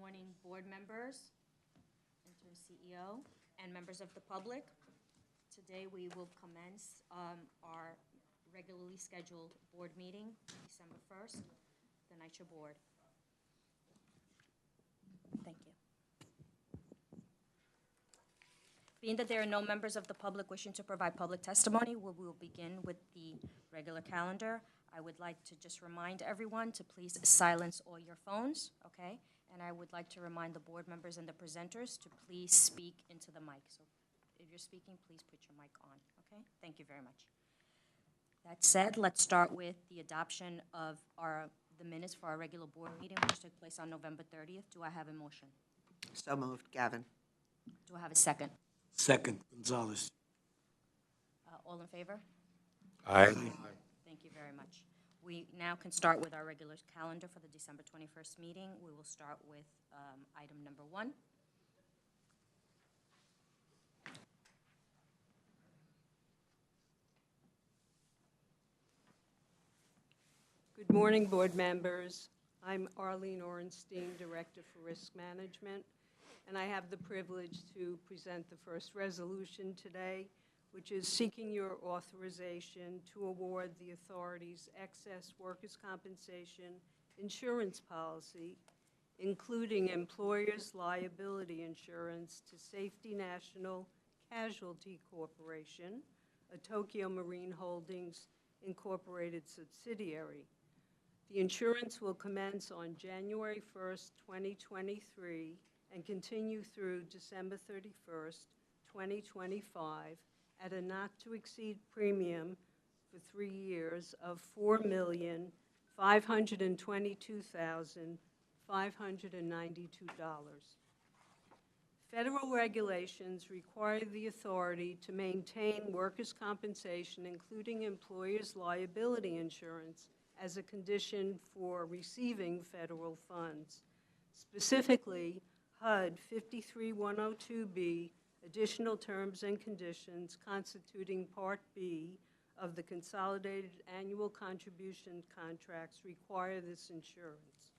morning, board members, interim CEO, and members of the public. Today, we will commence our regularly scheduled board meeting, December 1st, the NYCHA board. Thank you. Being that there are no members of the public wishing to provide public testimony, we will begin with the regular calendar. I would like to just remind everyone to please silence all your phones, okay? And I would like to remind the board members and the presenters to please speak into the mic. So if you're speaking, please put your mic on, okay? Thank you very much. That said, let's start with the adoption of the minutes for our regular board meeting, which took place on November 30th. Do I have a motion? So moved, Gavin. Do I have a second? Second, Gonzalez. All in favor? Aye. Thank you very much. We now can start with our regular calendar for the December 21st meeting. We will start with item number 1. Good morning, board members. I'm Arlene Orenstein, Director for Risk Management, and I have the privilege to present the first resolution today, which is seeking your authorization to award the authority's excess workers' compensation insurance policy, including employers' liability insurance, to Safety National Casualty Corporation, a Tokyo Marine Holdings Incorporated subsidiary. The insurance will commence on January 1st, 2023, and continue through December 31st, 2025, at a not-to-exceed premium for 3 years of $4,522,592. Federal regulations require the authority to maintain workers' compensation, including employers' liability insurance, as a condition for receiving federal funds. Specifically, HUD 53102B, additional terms and conditions constituting Part B of the Consolidated Annual Contribution Contracts require this insurance.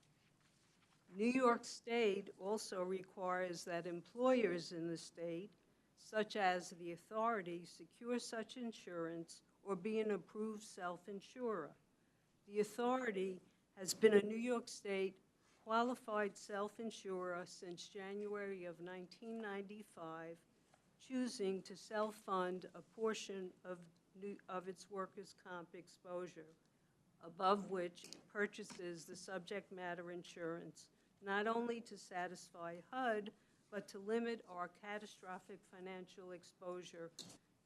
New York State also requires that employers in the state, such as the authority, secure such insurance or be an approved self-insurer. The authority has been a New York State qualified self-insurer since January of 1995, choosing to self-fund a portion of its workers' comp exposure, above which it purchases the subject matter insurance, not only to satisfy HUD, but to limit our catastrophic financial exposure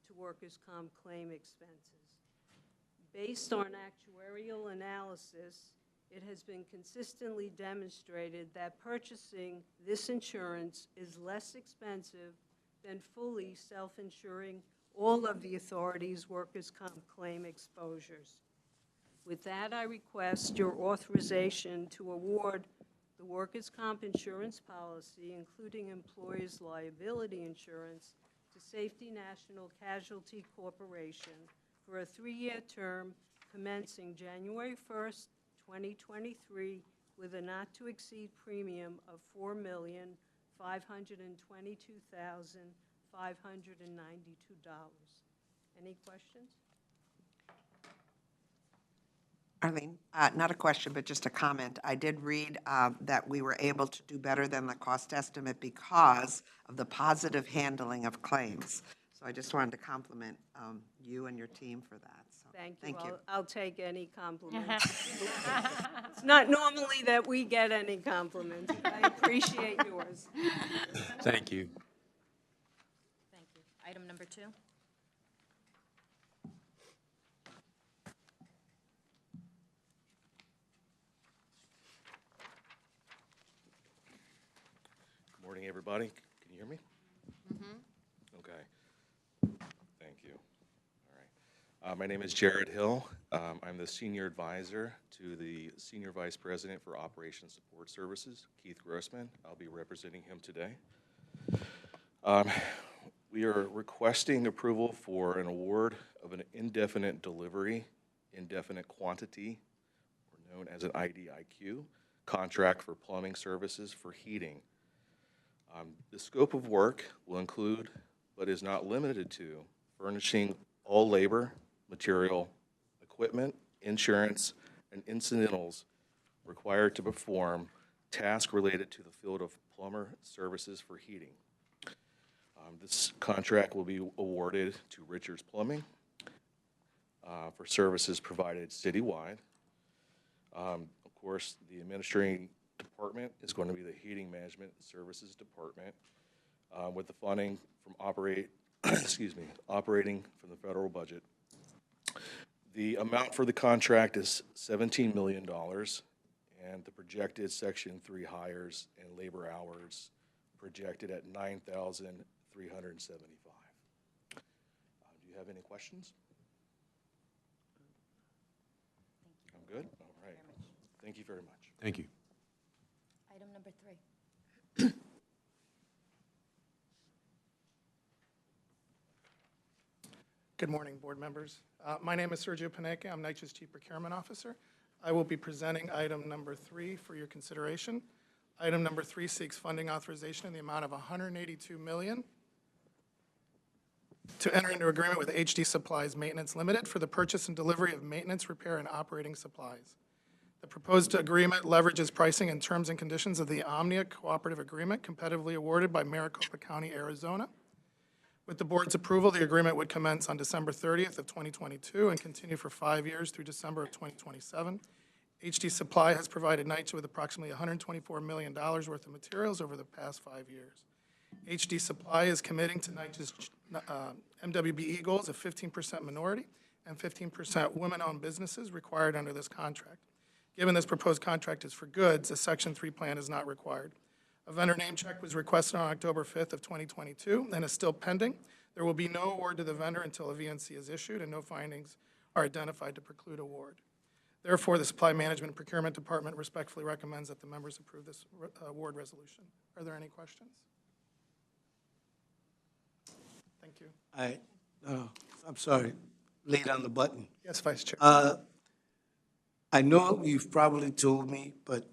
to workers' comp claim expenses. Based on actuarial analysis, it has been consistently demonstrated that purchasing this insurance is less expensive than fully self-insuring all of the authority's workers' comp claim exposures. With that, I request your authorization to award the workers' comp insurance policy, including employers' liability insurance, to Safety National Casualty Corporation for a 3-year term commencing January 1st, 2023, with a not-to-exceed premium of $4,522,592. Any questions? Arlene, not a question, but just a comment. I did read that we were able to do better than the cost estimate because of the positive handling of claims. So I just wanted to compliment you and your team for that. So Thank you. I'll take any compliments. It's not normally that we get any compliments. I appreciate yours. Thank you. Thank you. Item number 2. Good morning, everybody. Can you hear me? Okay. Thank you. All right. My name is Jared Hill. I'm the Senior Advisor to the Senior Vice President for Operations Support Services, Keith Grossman. I'll be representing him today. We are requesting approval for an award of an indefinite delivery, indefinite quantity, or known as an IDIQ, contract for plumbing services for heating. The scope of work will include, but is not limited to, furnishing all labor, material, equipment, insurance, and incidentals required to perform tasks related to the field of plumber services for heating. This contract will be awarded to Richards Plumbing for services provided citywide. Of course, the administrating department is going to be the Heating Management Services Department, with the funding from operating from the federal budget. The amount for the contract is $17 million, and the projected Section 3 hires and labor hours projected at 9,375. Do you have any questions? I'm good? All right. Thank you very much. Thank you. Item number 3. Good morning, board members. My name is Sergio Paneca. I'm NYCHA's Chief Procurement Officer. I will be presenting item number 3 for your consideration. Item number 3 seeks funding authorization in the amount of $182 million to enter into agreement with HD Supplies Maintenance Limited for the purchase and delivery of maintenance, repair, and operating supplies. The proposed agreement leverages pricing and terms and conditions of the Omnia Cooperative Agreement competitively awarded by Maricopa County, Arizona. With the board's approval, the agreement would commence on December 30th of 2022 and continue for 5 years through December of 2027. HD Supply has provided NYCHA with approximately $124 million worth of materials over the past 5 years. HD Supply is committing to NYCHA's MWBE goals of 15% minority and 15% women-owned businesses required under this contract. Given this proposed contract is for goods, a Section 3 plan is not required. A vendor name check was requested on October 5th of 2022 and is still pending. There will be no award to the vendor until a VNC is issued and no findings are identified to preclude award. Therefore, the Supply Management and Procurement Department respectfully recommends that the members approve this award resolution. Are there any questions? Thank you. I'm sorry, late on the button. Yes, Vice Chair. I know you've probably told me, but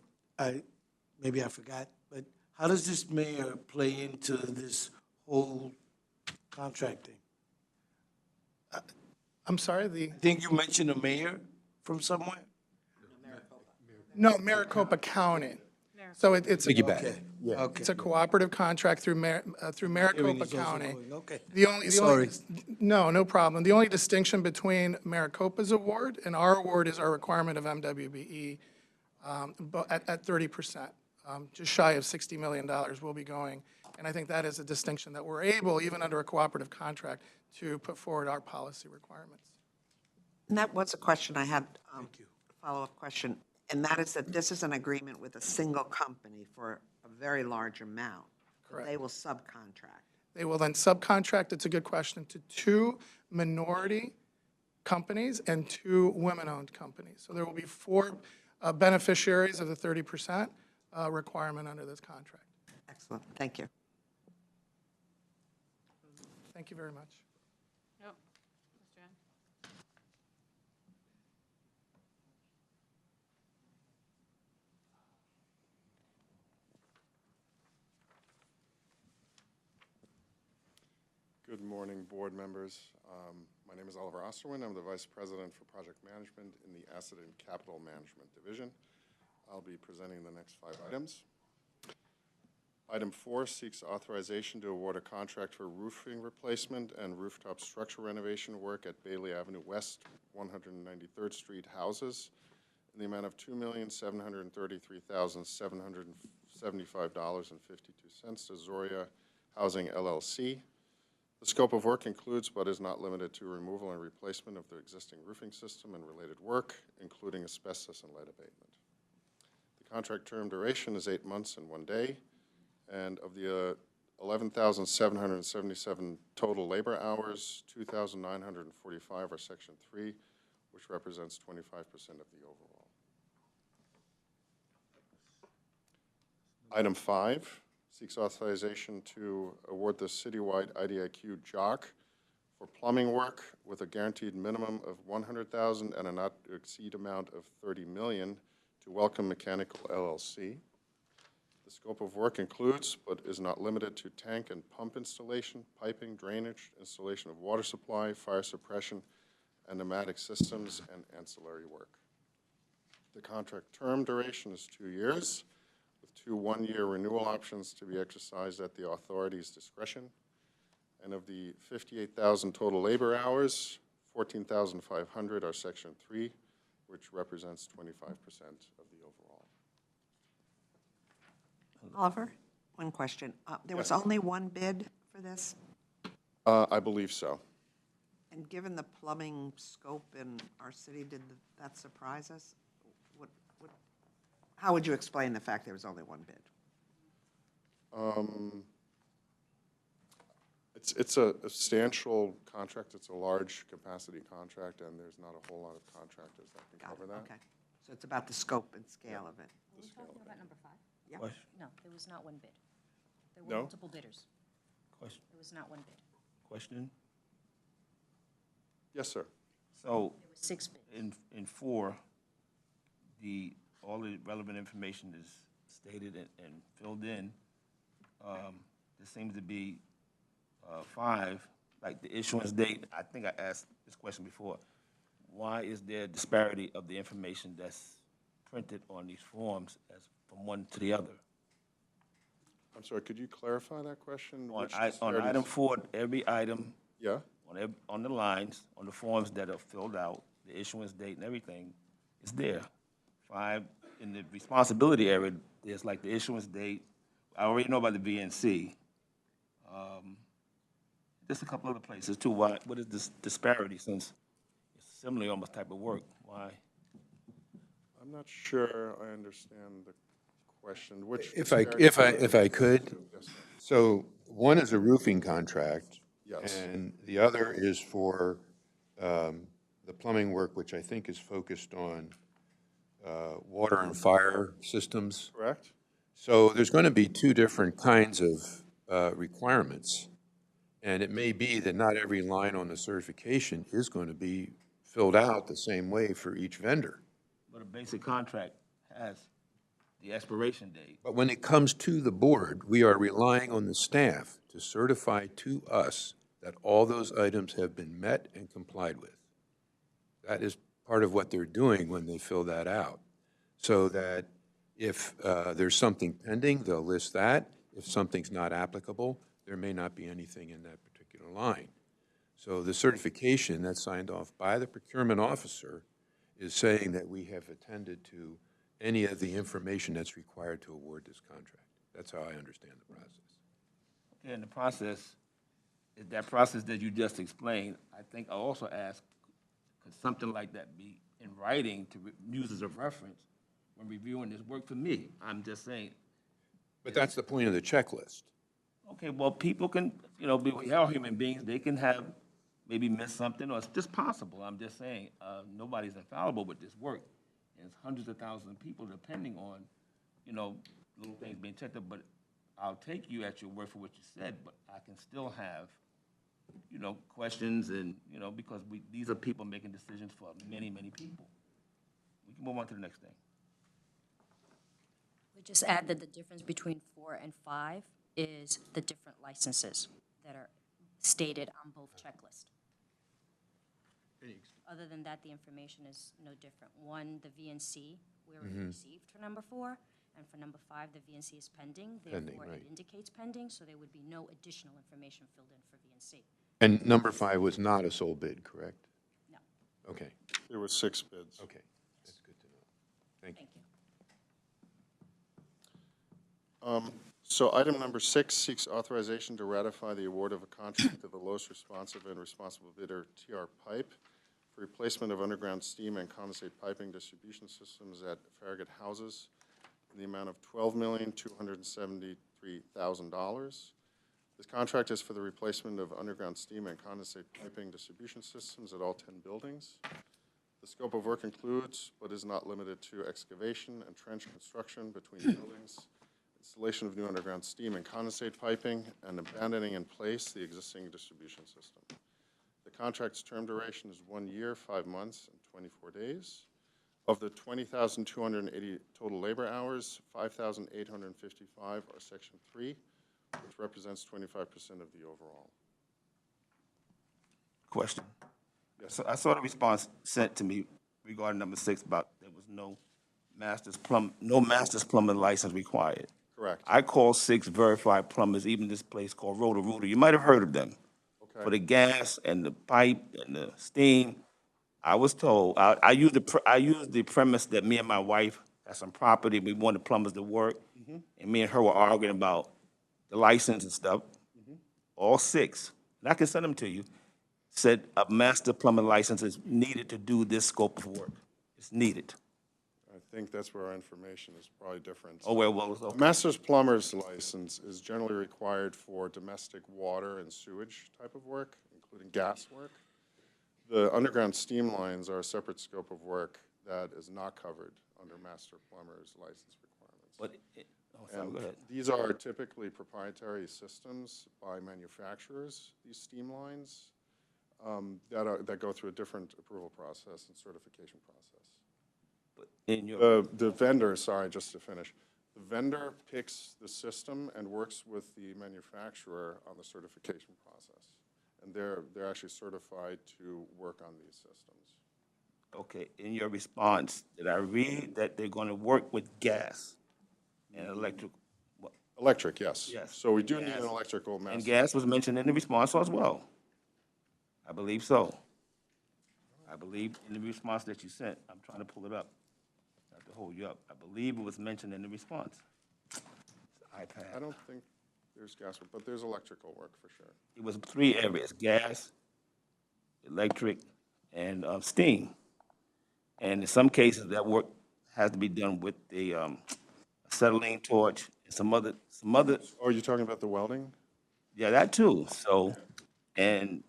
maybe I forgot, but how does this mayor play into this whole contracting? I'm sorry, I think you mentioned a mayor from somewhere? no, Maricopa County. So it's Okay. it's a cooperative contract through Maricopa Hearing is also County. going, okay. The only, no problem. The only distinction between Maricopa's award and our award is our requirement of MWBE, but at 30%, just shy of $60 million we'll be going. And I think that is a distinction that we're able, even under a cooperative contract, to put forward our policy requirements. And that was a question I had, a follow-up question, and that is that this is an agreement with a single company for a very large amount. Correct. They will subcontract. They will then subcontract, it's a good question, to 2 minority companies and 2 women-owned companies. So there will be 4 beneficiaries of the 30% requirement under this contract. Excellent, thank you. Thank you very much. Yep. Mr. N. Good morning, board members. My name is Oliver Osterwin. I'm the Vice President for Project Management in the Asset and Capital Management Division. I'll be presenting the next 5 items. Item 4 seeks authorization to award a contract for roofing replacement and rooftop structure renovation work at Bailey Avenue West, 193rd Street houses in the amount of $2,733,775.52 to Zoria Housing LLC. The scope of work includes, but is not limited to, removal and replacement of the existing roofing system and related work, including asbestos and lead abatement. The contract term duration is 8 months and 1 day, and of the 11,777 total labor hours, 2,945 are Section 3, which represents 25% of the overall. Item 5 seeks authorization to award the citywide IDIQ JOC for plumbing work with a guaranteed minimum of $100,000 and a not to exceed amount of $30 million to Welcome Mechanical LLC. The scope of work includes, but is not limited to, tank and pump installation, piping, drainage, installation of water supply, fire suppression, and pneumatic systems, and ancillary work. The contract term duration is 2 years, with 2 one-year renewal options to be exercised at the authority's discretion. And of the 58,000 total labor hours, 14,500 are Section 3, which represents 25% of the overall. Oliver, one question. There was Yes. only one bid for this? I believe so. And given the plumbing scope in our city, did that surprise us? How would you explain the fact there was only one bid? It's a substantial contract. It's a large capacity contract, and there's not a whole lot of contractors that can Got cover it, that. okay. So it's about the scope and scale of it. Are we talking about number 5? Question? No, there was not one bid. There were No? multiple bidders. Question? There was not one bid. Question? Yes, sir. So There were 6 bids. in 4, all the relevant information is stated and filled in. There seems to be 5, like the issuance date. I think I asked this question before. Why is there a disparity of the information that's printed on these forms as from one to the other? I'm sorry, could you clarify that question? On Which on disparities? item 4, every item Yeah? on the lines, on the forms that are filled out, the issuance date and everything is there. 5, in the responsibility area, there's like the issuance date. I already know about the VNC. Just a couple other places too. What is this disparity since it's similar almost type of work? Why? I'm not sure I understand the question. Which If I disparity- could, Yes, sir. so one is a roofing contract. Yes. And the other is for the plumbing work, which I think is focused on water and fire systems. Correct? So there's going to be 2 different kinds of requirements. And it may be that not every line on the certification is going to be filled out the same way for each vendor. But a basic contract has the expiration date. But when it comes to the board, we are relying on the staff to certify to us that all those items have been met and complied with. That is part of what they're doing when they fill that out. So that if there's something pending, they'll list that. If something's not applicable, there may not be anything in that particular line. So the certification that's signed off by the procurement officer is saying that we have attended to any of the information that's required to award this contract. That's how I understand the process. Okay, in the process, that process that you just explained, I think I also asked, could something like that be in writing to use as a reference when reviewing this work for me? I'm just saying, But that's the point of the checklist. okay, well, people can, we are human beings, they can have, maybe miss something, or it's just possible. I'm just saying, nobody's infallible with this work. And it's hundreds of thousands of people depending on, little things being checked up, but I'll take you at your word for what you said, but I can still have, questions and, because these are people making decisions for many, many people. We can move on to the next thing. We just add that the difference between 4 and 5 is the different licenses that are stated on both checklists. Other than that, the information is no different. 1, the VNC, we already received for number 4, and for number 5, the VNC is pending. Pending, Therefore, right. it indicates pending, so there would be no additional information filled in for VNC. And number 5 was not a sole bid, correct? No, Okay, There were 6 bids. okay. That's good to know. Thank you. thank you. So item number 6 seeks authorization to ratify the award of a contract to the lowest responsive and responsible bidder, TR Pipe, for replacement of underground steam and condensate piping distribution systems at Farragut Houses in the amount of $12,273,000. This contract is for the replacement of underground steam and condensate piping distribution systems at all 10 buildings. The scope of work includes, but is not limited to, excavation and trench construction between buildings, installation of new underground steam and condensate piping, and abandoning in place the existing distribution system. The contract's term duration is 1 year, 5 months, and 24 days. Of the 20,280 total labor hours, 5,855 are Section 3, which represents 25% of the overall. Question. Yes. So I saw the response sent to me regarding number 6 about there was no master's plumber license required. Correct. I called 6 verified plumbers, even this place called Roto-Rooter. You might have heard of them. Okay. For the gas and the pipe and the steam, I was told, I used the premise that me and my wife had some property, we wanted plumbers to work, and me and her were arguing about the license and stuff. All 6, and I can send them to you, said a master plumber license is needed to do this scope of work. It's needed. I think that's where our information is probably different. Oh, well, A okay. master's plumber's license is generally required for domestic water and sewage type of work, including gas work. The underground steam lines are a separate scope of work that is not covered under master plumber's license requirements. But, sorry, And go ahead. these are typically proprietary systems by manufacturers, these steam lines, that go through a different approval process and certification process. In your, The vendor, sorry, just to finish, the vendor picks the system and works with the manufacturer on the certification process. And they're actually certified to work on these systems. okay, in your response, did I read that they're gonna work with gas and electric? Electric, yes. Yes. So we do need Gas. an electrical And master. gas was mentioned in the response as well. I believe so. I believe in the response that you sent, I'm trying to pull it up, not to hold you up. I believe it was mentioned in the response. It's an iPad. I don't think there's gas work, but there's electrical work for sure. It was 3 areas, gas, electric, and steam. And in some cases, that work has to be done with the acetylene torch and some other, Oh, are you talking about the welding? yeah, that too. So, and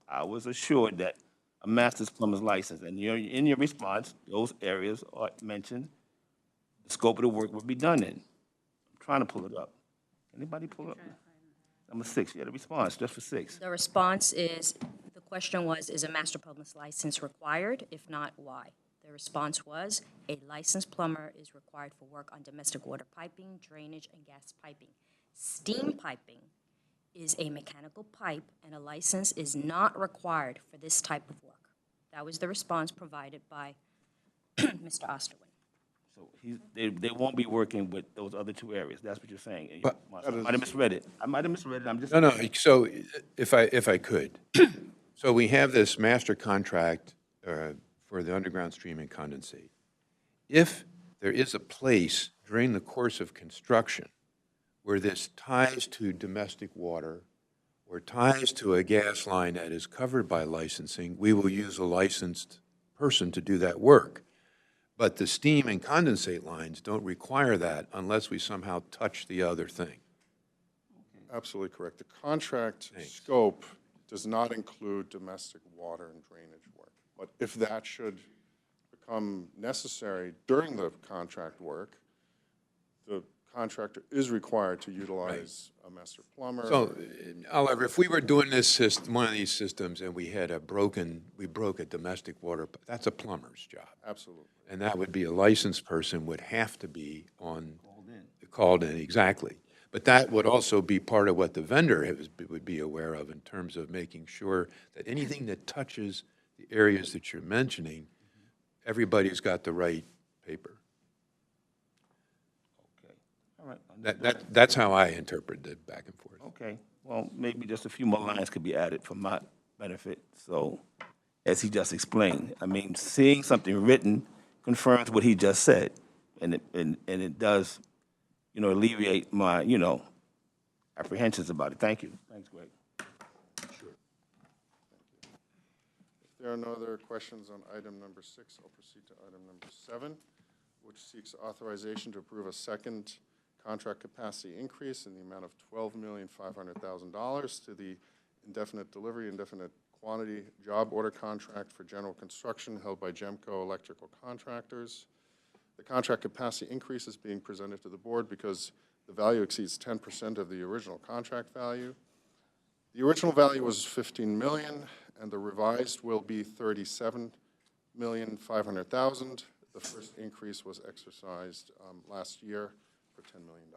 I was assured that a master's plumber's license, and in your response, those areas are mentioned, the scope of the work would be done in. I'm trying to pull it up. Anybody pull it up? Number 6, yeah, the response, just for 6. The response is, the question was, is a master plumber's license required? If not, why? The response was, a licensed plumber is required for work on domestic water piping, drainage, and gas piping. Steam piping is a mechanical pipe, and a license is not required for this type of work. That was the response provided by Mr. Osterwin. So they won't be working with those other 2 areas. That's what you're saying. in your But- response. I might have misread it. I'm just. No, so if I could. So we have this master contract for the underground stream and condensate. If there is a place during the course of construction where this ties to domestic water or ties to a gas line that is covered by licensing, we will use a licensed person to do that work. But the steam and condensate lines don't require that unless we somehow touch the other thing. Absolutely correct. The contract Thanks. scope does not include domestic water and drainage work. But if that should become necessary during the contract work, the contractor is required to utilize a master plumber. So, Oliver, if we were doing this system, one of these systems, and we broke a domestic water, that's a plumber's job. Absolutely. And that would be a licensed person would have to be called in, exactly. But that would also be part of what the vendor would be aware of in terms of making sure that anything that touches the areas that you're mentioning, everybody's got the right paper. Okay, all right. That's how I interpret the back and forth. Okay, well, maybe just a few more lines could be added for my benefit. So, as he just explained, I mean, seeing something written confirms what he just said, and it does, alleviate my, apprehensions about it. Thank you. Thanks, Greg. If there are no other questions on item number 6, I'll proceed to item number 7, which seeks authorization to approve a second contract capacity increase in the amount of $12,500,000 to the indefinite delivery, indefinite quantity job order contract for general construction held by Gemco Electrical Contractors. The contract capacity increase is being presented to the board because the value exceeds 10% of the original contract value. The original value was $15 million, and the revised will be $37 $8,500,000. The first increase was exercised last year for $10 million.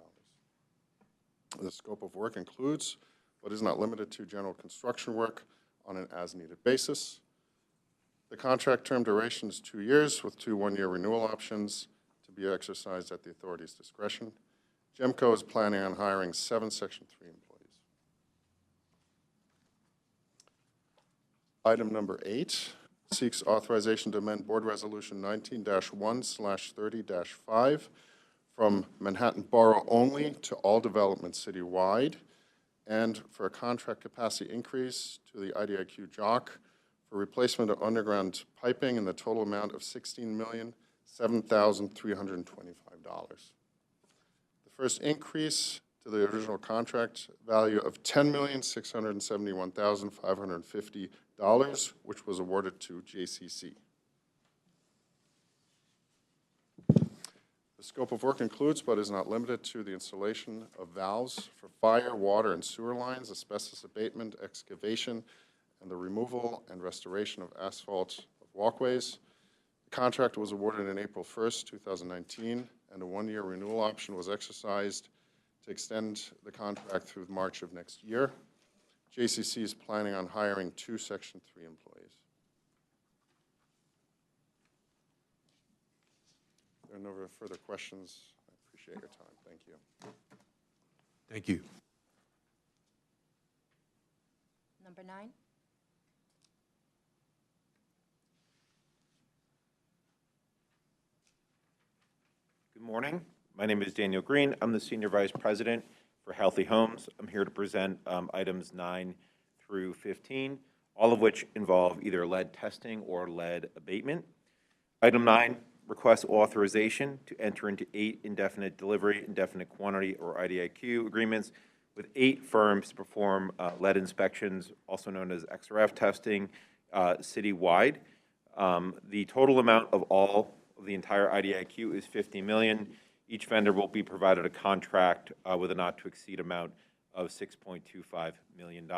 The scope of work includes, but is not limited to, general construction work on an as-needed basis. The contract term duration is 2 years with 2 one-year renewal options to be exercised at the authority's discretion. GEMCO is planning on hiring 7 Section 3 employees. Item number 8 seeks authorization to amend Board Resolution 19-1/30-5 from Manhattan Borough only to all developments citywide, and for a contract capacity increase to the IDIQ JOC for replacement of underground piping in the total amount of $16,007,325. The first increase to the original contract value of $10,671,550, which was awarded to JCC. The scope of work includes, but is not limited to, the installation of valves for fire, water, and sewer lines, asbestos abatement, excavation, and the removal and restoration of asphalt of walkways. The contract was awarded on April 1st, 2019, and a one-year renewal option was exercised to extend the contract through March of next year. JCC is planning on hiring 2 Section 3 employees. If there are no further questions, I appreciate your time. Thank you. Thank you. Number 9. Good morning. My name is Daniel Green. I'm the Senior Vice President for Healthy Homes. I'm here to present items 9 through 15, all of which involve either lead testing or lead abatement. Item 9 requests authorization to enter into 8 indefinite delivery, indefinite quantity, or IDIQ agreements with 8 firms to perform lead inspections, also known as XRF testing, citywide. The total amount of all of the entire IDIQ is $50 million. Each vendor will be provided a contract with a not-to-exceed amount of $6.25 million,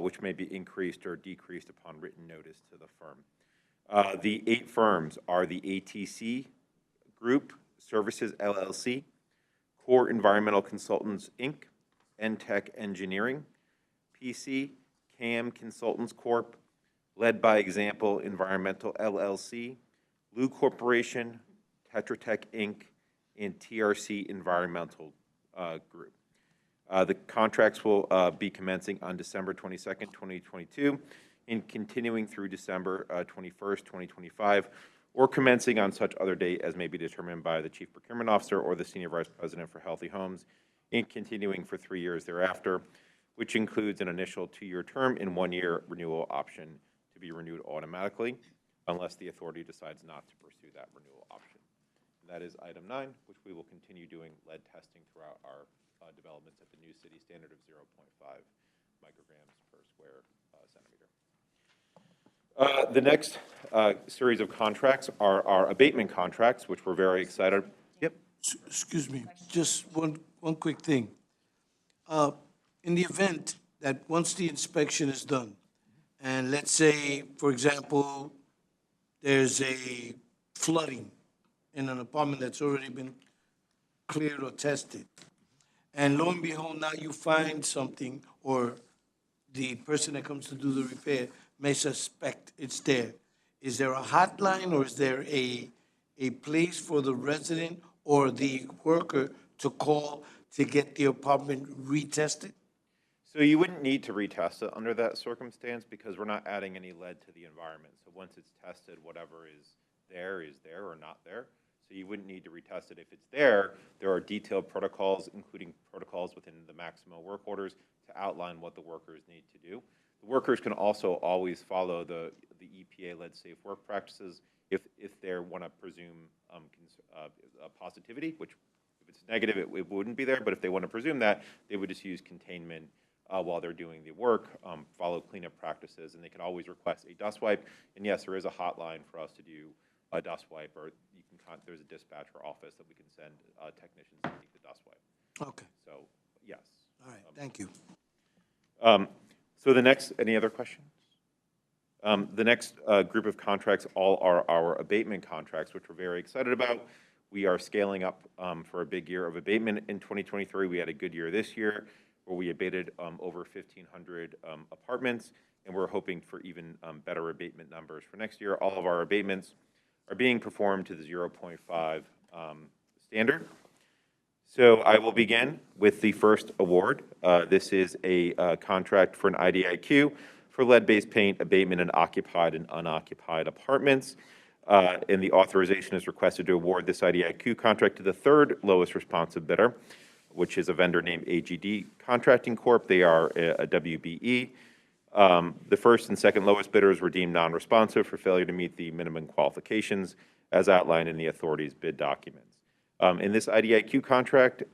which may be increased or decreased upon written notice to the firm. The 8 firms are the ATC Group Services, LLC, Core Environmental Consultants, Inc., NTech Engineering, PC, CAM Consultants Corp., Led by Example Environmental, LLC, Lou Corporation, Tetra Tech, Inc., and TRC Environmental Group. The contracts will be commencing on December 22nd, 2022, and continuing through December 21st, 2025, or commencing on such other date as may be determined by the Chief Procurement Officer or the Senior Vice President for Healthy Homes, and continuing for 3 years thereafter, which includes an initial 2-year term and 1-year renewal option to be renewed automatically, unless the authority decides not to pursue that renewal option. And that is item 9, which we will continue doing lead testing throughout our developments at the new city standard of 0.5 micrograms per square centimeter. The next series of contracts are our abatement contracts, which we're very excited. Yep. Excuse me, just one quick thing. In the event that once the inspection is done, and let's say, for example, there's a flooding in an apartment that's already been cleared or tested, and lo and behold, now you find something, or the person that comes to do the repair may suspect it's there. Is there a hotline, or is there a place for the resident or the worker to call to get the apartment retested? So you wouldn't need to retest it under that circumstance because we're not adding any lead to the environment. So once it's tested, whatever is there or not there. So you wouldn't need to retest it. If it's there are detailed protocols, including protocols within the maximum work orders, to outline what the workers need to do. The workers can also always follow the EPA lead safe work practices if they want to presume positivity, which if it's negative, it wouldn't be there. But if they want to presume that, they would just use containment while they're doing the work, follow cleanup practices, and they can always request a dust wipe. And yes, there is a hotline for us to do a dust wipe, or you can there's a dispatcher office that we can send technicians to take the dust wipe. Okay. So yes. All right, thank you. So the next, any other questions? The next group of contracts all are our abatement contracts, which we're very excited about. We are scaling up for a big year of abatement in 2023. We had a good year this year where we abated over 1,500 apartments, and we're hoping for even better abatement numbers for next year. All of our abatements are being performed to the 0.5 standard. So I will begin with the first award. This is a contract for an IDIQ for lead-based paint abatement in occupied and unoccupied apartments. And the authorization is requested to award this IDIQ contract to the third lowest responsive bidder, which is a vendor named AGD Contracting Corp. They are a WBE. The first and second lowest bidders were deemed non-responsive for failure to meet the minimum qualifications as outlined in the authority's bid documents. And this IDIQ contract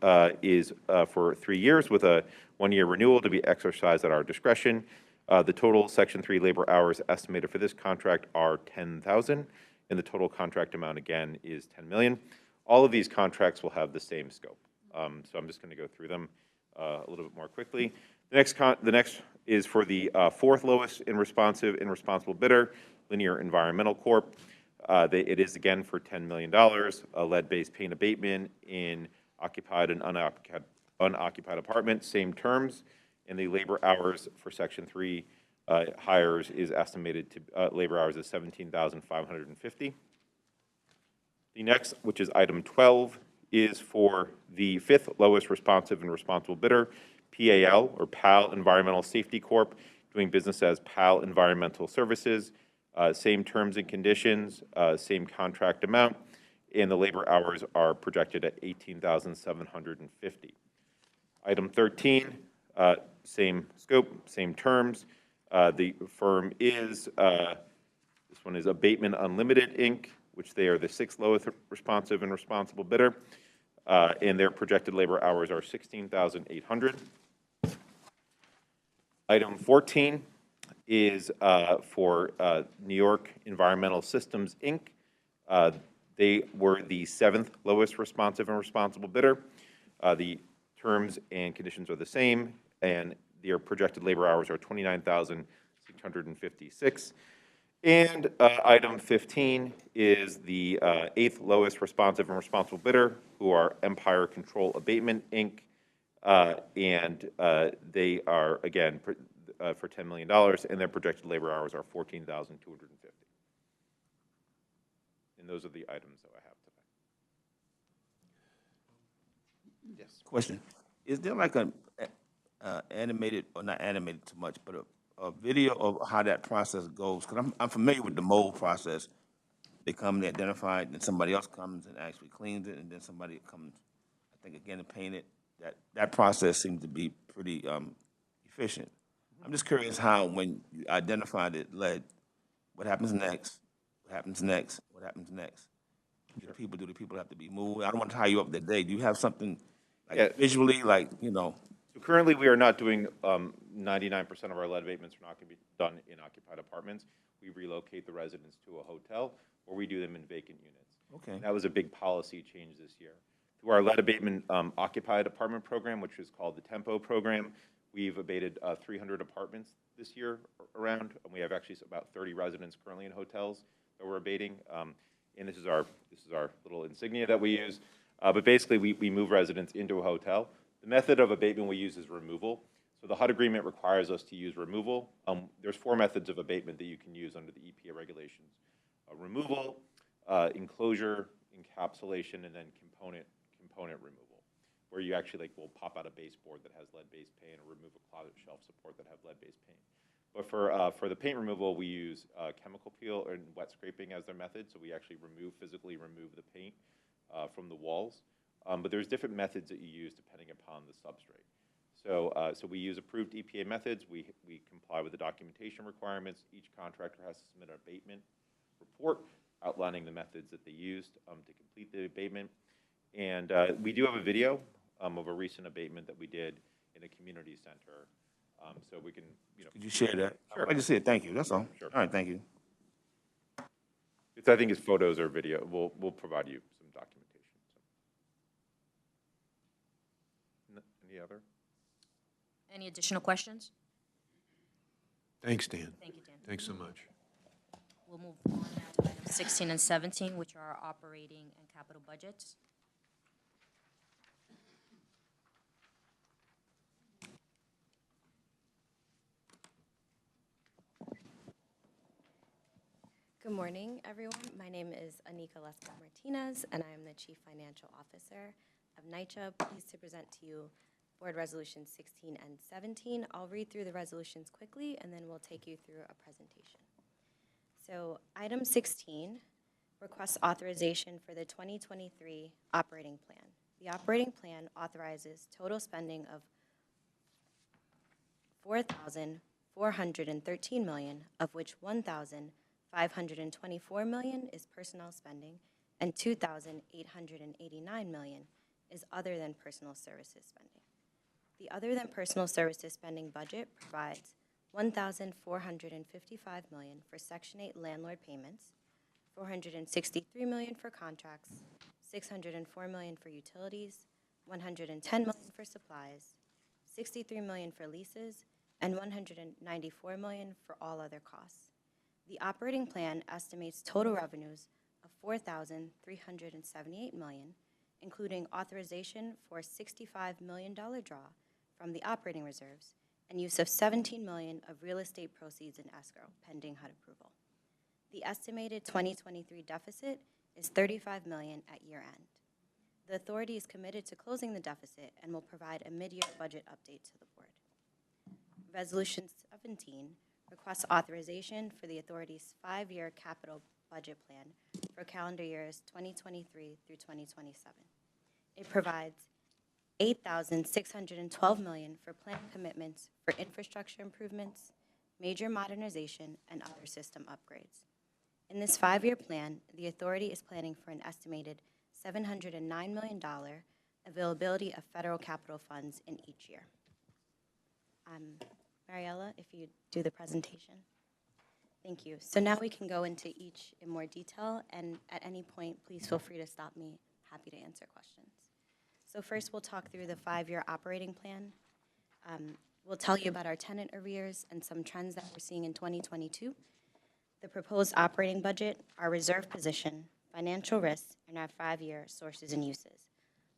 is for 3 years with a 1-year renewal to be exercised at our discretion. The total Section 3 labor hours estimated for this contract are 10,000, and the total contract amount, again, is 10 million. All of these contracts will have the same scope. So I'm just going to go through them a little bit more quickly. The next is for the fourth lowest in responsible bidder, Linear Environmental Corp. It is, again, for $10 million, a lead-based paint abatement in occupied and unoccupied apartments, same terms, and the labor hours for Section 3 hires is estimated to, labor hours is 17,550. The next, which is item 12, is for the fifth lowest responsive and responsible bidder, PAL, or PAL Environmental Safety Corp., doing business as PAL Environmental Services. Same terms and conditions, same contract amount, and the labor hours are projected at 18,750. Item 13, same scope, same terms. The firm is, this one is Abatement Unlimited, Inc., which they are the sixth lowest responsive and responsible bidder, and their projected labor hours are 16,800. Item 14 is for New York Environmental Systems, Inc. They were the seventh lowest responsive and responsible bidder. The terms and conditions are the same, and their projected labor hours are 29,656. And item 15 is the eighth lowest responsive and responsible bidder, who are Empire Control Abatement, Inc. And they are, again, for $10 million, and their projected labor hours are 14,250. And those are the items that I have today. Yes. Question. Is there like a animated, or not animated too much, but a video of how that process goes? Because I'm familiar with the mold process. They come, they identify it, then somebody else comes and actually cleans it, and then somebody comes, I think, again, to paint it. That process seems to be pretty efficient. I'm just curious how, when you identify the lead, what happens next? What happens next? What happens next? Do the people have to be moved? I don't want to tie you up that day. Do you have something like visually, like, you know? So currently, we are not doing 99% of our lead abatements are not going to be done in occupied apartments. We relocate the residents to a hotel, or we do them in vacant units. Okay. And that was a big policy change this year. Through our lead abatement occupied apartment program, which is called the Tempo program, we've abated 300 apartments this year around, and we have actually about 30 residents currently in hotels that we're abating. And this is our little insignia that we use. But basically, we move residents into a hotel. The method of abatement we use is removal. So the HUD agreement requires us to use removal. There's 4 methods of abatement that you can use under the EPA regulations: removal, enclosure, encapsulation, and then component removal, where you actually will pop out a baseboard that has lead-based paint or remove a closet shelf support that have lead-based paint. But for the paint removal, we use chemical peel and wet scraping as their method. So we actually physically remove the paint from the walls. But there's different methods that you use depending upon the substrate. So we use approved EPA methods. We comply with the documentation requirements. Each contractor has to submit an abatement report outlining the methods that they used to complete the abatement. And we do have a video of a recent abatement that we did in a community center. So we can, Could you share that? Sure. I just said thank you, that's all. Sure. All right, thank you. I think it's photos or video. We'll provide you some documentation. So. Any other? Any additional questions? Thanks, Dan. Thank you, Dan. Thanks so much. We'll move on now to items 16 and 17, which are our operating and capital budgets. Good morning, everyone. My name is Anika Lesko Martinez, and I am the Chief Financial Officer of NYCHA. Pleased to present to you Board Resolutions 16 and 17. I'll read through the resolutions quickly, and then we'll take you through a presentation. So, item 16 requests authorization for the 2023 operating plan. The operating plan authorizes total spending of $4,413 million, of which $1,524 million is personnel spending, and $2,889 million is other than personal services spending. The other than personal services spending budget provides $1,455 million for Section 8 landlord payments, $463 million for contracts, $604 million for utilities, $110 million for supplies, $63 million for leases, and $194 million for all other costs. The operating plan estimates total revenues of $4,378 million, including authorization for a $65 million draw from the operating reserves and use of $17 million of real estate proceeds in escrow, pending HUD approval. The estimated 2023 deficit is $35 million at year end. The authority is committed to closing the deficit and will provide a mid-year budget update to the board. Resolution 17 requests authorization for the authority's 5-year capital budget plan for calendar years 2023 through 2027. It provides $8,612 million for planned commitments for infrastructure improvements, major modernization, and other system upgrades. In this 5-year plan, the authority is planning for an estimated $709 million availability of federal capital funds in each year. Mariella, if you do the presentation. Thank you. So now we can go into each in more detail, and at any point, please feel free to stop me. Happy to answer questions. So first, we'll talk through the 5-year operating plan. We'll tell you about our tenant arrears and some trends that we're seeing in 2022, the proposed operating budget, our reserve position, financial risks, and our 5-year sources and uses.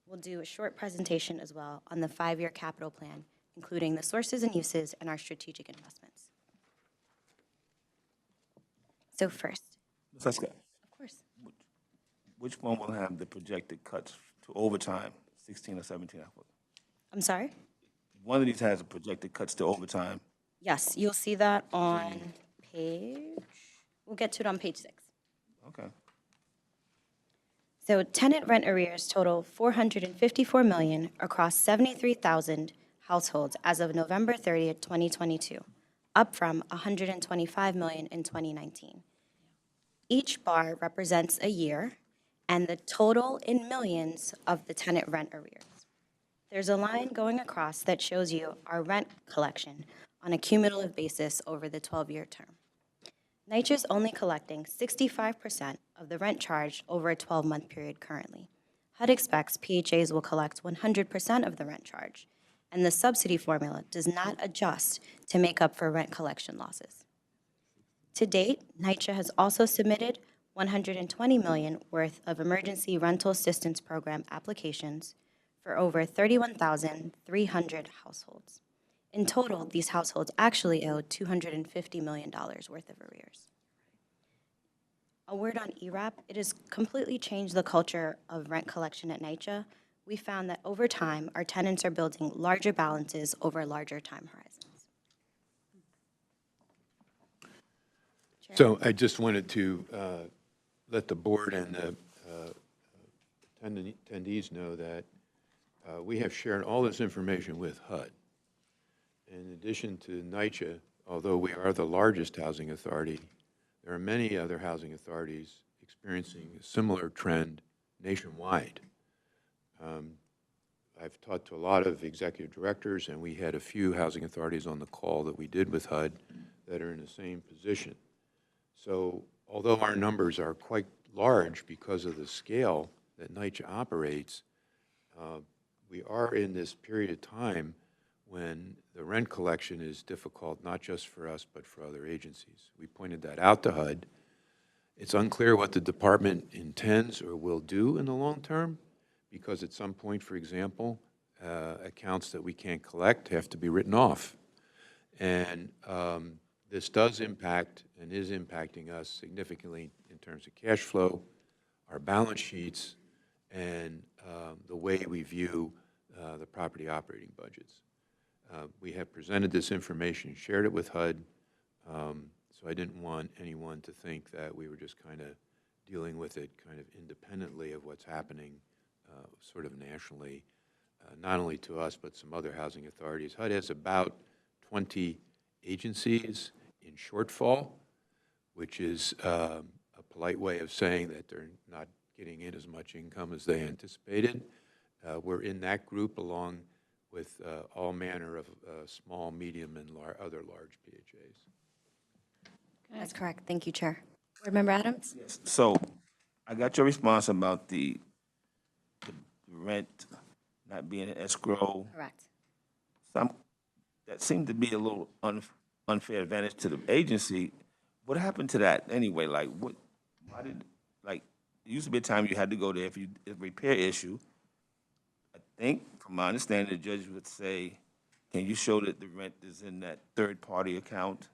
We'll do a short presentation as well on the 5-year capital plan, including the sources and uses and our strategic investments. So first, Ms. Lesko, of course, which one will have the projected cuts to overtime, 16 or 17? I'm sorry? One of these has a projected cuts to overtime. Yes, you'll see that on we'll get to it on page 6. Okay. So tenant rent arrears total $454 million across 73,000 households as of November 30th, 2022, up from $125 million in 2019. Each bar represents a year and the total in millions of the tenant rent arrears. There's a line going across that shows you our rent collection on a cumulative basis over the 12-year term. NYCHA is only collecting 65% of the rent charged over a 12-month period currently. HUD expects PHAs will collect 100% of the rent charge, and the subsidy formula does not adjust to make up for rent collection losses. To date, NYCHA has also submitted $120 million worth of emergency rental assistance program applications for over 31,300 households. In total, these households actually owe $250 million worth of arrears. A word on ERAP, it has completely changed the culture of rent collection at NYCHA. We found that over time, our tenants are building larger balances over larger time horizons. So I just wanted to let the board and the attendees know that we have shared all this information with HUD. In addition to NYCHA, although we are the largest housing authority, there are many other housing authorities experiencing a similar trend nationwide. I've talked to a lot of executive directors, and we had a few housing authorities on the call that we did with HUD that are in the same position. So although our numbers are quite large because of the scale that NYCHA operates, we are in this period of time when the rent collection is difficult, not just for us, but for other agencies. We pointed that out to HUD. It's unclear what the department intends or will do in the long term, because at some point, for example, accounts that we can't collect have to be written off. And this does impact and is impacting us significantly in terms of cash flow, our balance sheets, and the way we view the property operating budgets. We have presented this information, shared it with HUD, so I didn't want anyone to think that we were just kind of dealing with it kind of independently of what's happening sort of nationally, not only to us, but some other housing authorities. HUD has about 20 agencies in shortfall, which is a polite way of saying that they're not getting in as much income as they anticipated. We're in that group along with all manner of small, medium, and other large PHAs. That's correct. Thank you, Chair. Board Member Adams? Yes. So I got your response about the rent not being an escrow. Correct. That seemed to be a little unfair advantage to the agency. What happened to that anyway? Like, it used to be a time you had to go there if a repair issue. I think, from my understanding, the judge would say, can you show that the rent is in that third-party account?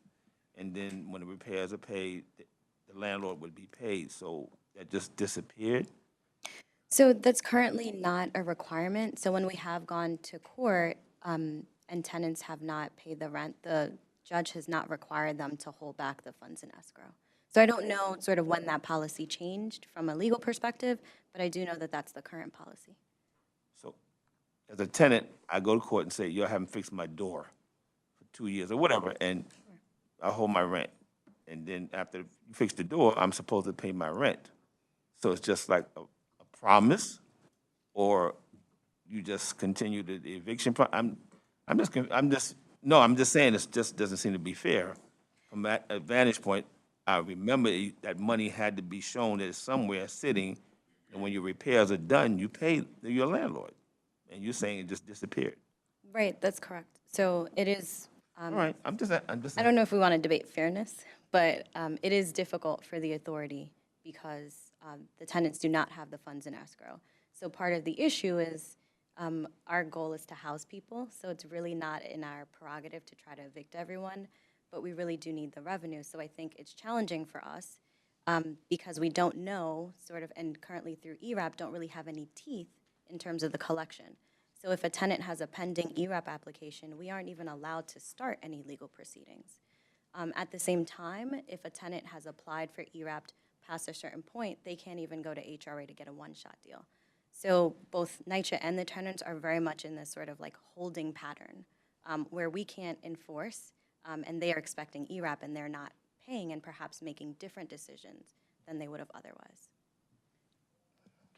And then when the repairs are paid, the landlord would be paid. So that just disappeared? So that's currently not a requirement. So when we have gone to court and tenants have not paid the rent, the judge has not required them to hold back the funds in escrow. So I don't know sort of when that policy changed from a legal perspective, but I do know that that's the current policy. So as a tenant, I go to court and say, you haven't fixed my door for 2 years or whatever, and I hold my rent. And then after you fix the door, I'm supposed to pay my rent. So it's just like a promise, or you just continue the eviction. I'm just saying it just doesn't seem to be fair. From that vantage point, I remember that money had to be shown that it's somewhere sitting, and when your repairs are done, you pay your landlord. And you're saying it just disappeared. Right, that's correct. So it is. All right, I'm just. I don't know if we want to debate fairness, but it is difficult for the authority because the tenants do not have the funds in escrow. So part of the issue is our goal is to house people, so it's really not in our prerogative to try to evict everyone, but we really do need the revenue. So I think it's challenging for us because we don't know sort of, and currently through ERAP don't really have any teeth in terms of the collection. So if a tenant has a pending ERAP application, we aren't even allowed to start any legal proceedings. At the same time, if a tenant has applied for ERAP past a certain point, they can't even go to HRA to get a one-shot deal. So both NYCHA and the tenants are very much in this sort of like holding pattern where we can't enforce and they are expecting ERAP and they're not paying and perhaps making different decisions than they would have otherwise.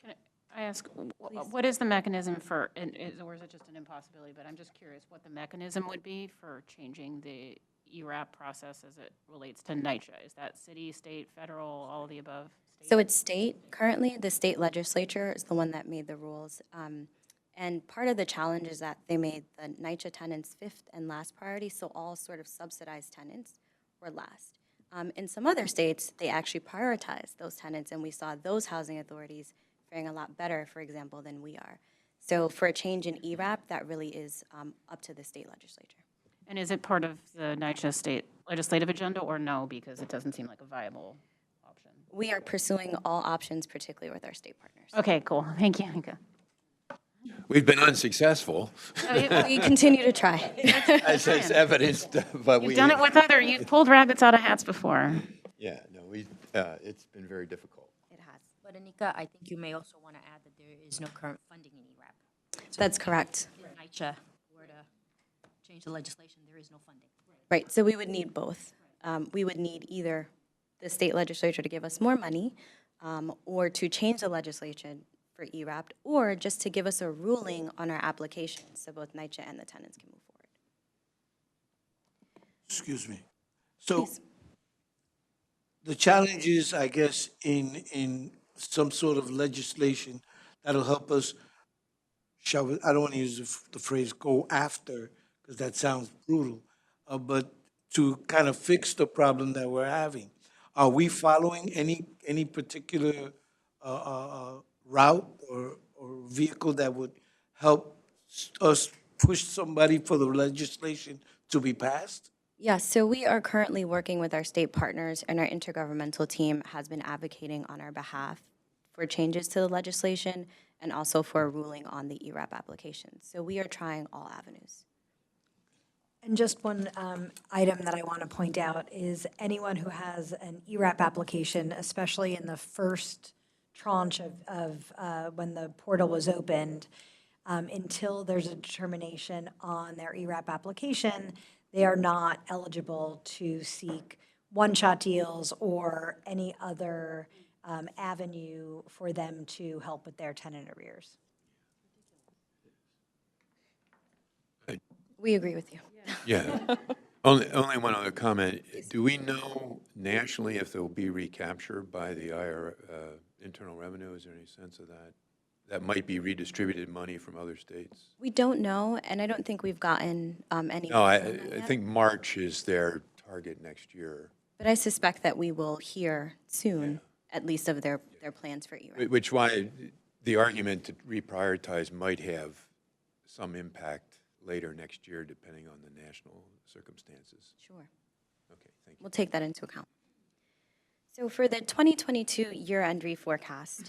Can I ask, what is the mechanism for, or is it just an impossibility, but I'm just curious what the mechanism would be for changing the ERAP process as it relates to NYCHA? Is that city, state, federal, all of the above? So it's state. Currently, the state legislature is the one that made the rules. And part of the challenge is that they made the NYCHA tenants fifth and last priority, so all sort of subsidized tenants were last. In some other states, they actually prioritized those tenants, and we saw those housing authorities faring a lot better, for example, than we are. So for a change in ERAP, that really is up to the state legislature. And is it part of the NYCHA state legislative agenda or no, because it doesn't seem like a viable option? We are pursuing all options, particularly with our state partners. Okay, cool. Thank you, Nika. We've been unsuccessful, We continue to try. as evidenced, but You've done it with you've pulled rabbits out of hats before. Yeah, no, it's been very difficult. It has. But Anika, I think you may also want to add that there is no current funding in ERAP. So That's correct. if NYCHA were to change the legislation, there is no funding. Right, so we would need both. We would need either the state legislature to give us more money or to change the legislation for ERAP, or just to give us a ruling on our application so both NYCHA and the tenants can move forward. Excuse me. So Please. the challenge is, I guess, in some sort of legislation that'll help us, I don't want to use the phrase go after because that sounds brutal. But to kind of fix the problem that we're having, are we following any particular route or vehicle that would help us push somebody for the legislation to be passed? Yes, so we are currently working with our state partners, and our intergovernmental team has been advocating on our behalf for changes to the legislation and also for a ruling on the ERAP application. So we are trying all avenues. And just one item that I want to point out is anyone who has an ERAP application, especially in the first tranche of when the portal was opened, until there's a determination on their ERAP application, they are not eligible to seek one-shot deals or any other avenue for them to help with their tenant arrears. We agree with you. Yeah. Only one other comment. Do we know nationally if there will be recapture by the Internal Revenue? Is there any sense of that? That might be redistributed money from other states? We don't know, and I don't think we've gotten any. No, I on that yet. think March is their target next year. But I suspect that we will hear soon, at least of their plans for ERAP. Which why the argument to reprioritize might have some impact later next year, depending on the national circumstances. Sure. Okay, thank you. We'll take that into account. So for the 2022 year-end reforecast,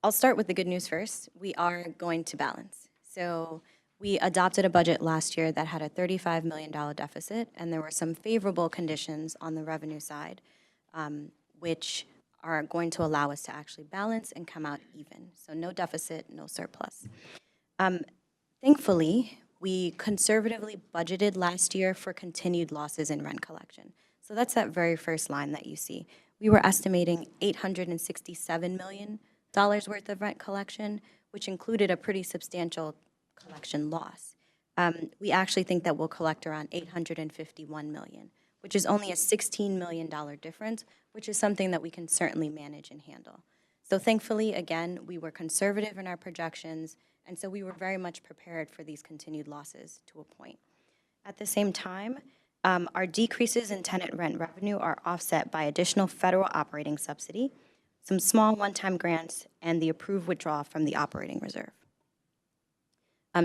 I'll start with the good news first. We are going to balance. So we adopted a budget last year that had a $35 million deficit, and there were some favorable conditions on the revenue side, which are going to allow us to actually balance and come out even. So no deficit, no surplus. Thankfully, we conservatively budgeted last year for continued losses in rent collection. So that's that very first line that you see. We were estimating $867 million worth of rent collection, which included a pretty substantial collection loss. We actually think that we'll collect around $851 million, which is only a $16 million difference, which is something that we can certainly manage and handle. So thankfully, again, we were conservative in our projections, and so we were very much prepared for these continued losses to a point. At the same time, our decreases in tenant rent revenue are offset by additional federal operating subsidy, some small one-time grants, and the approved withdrawal from the operating reserve.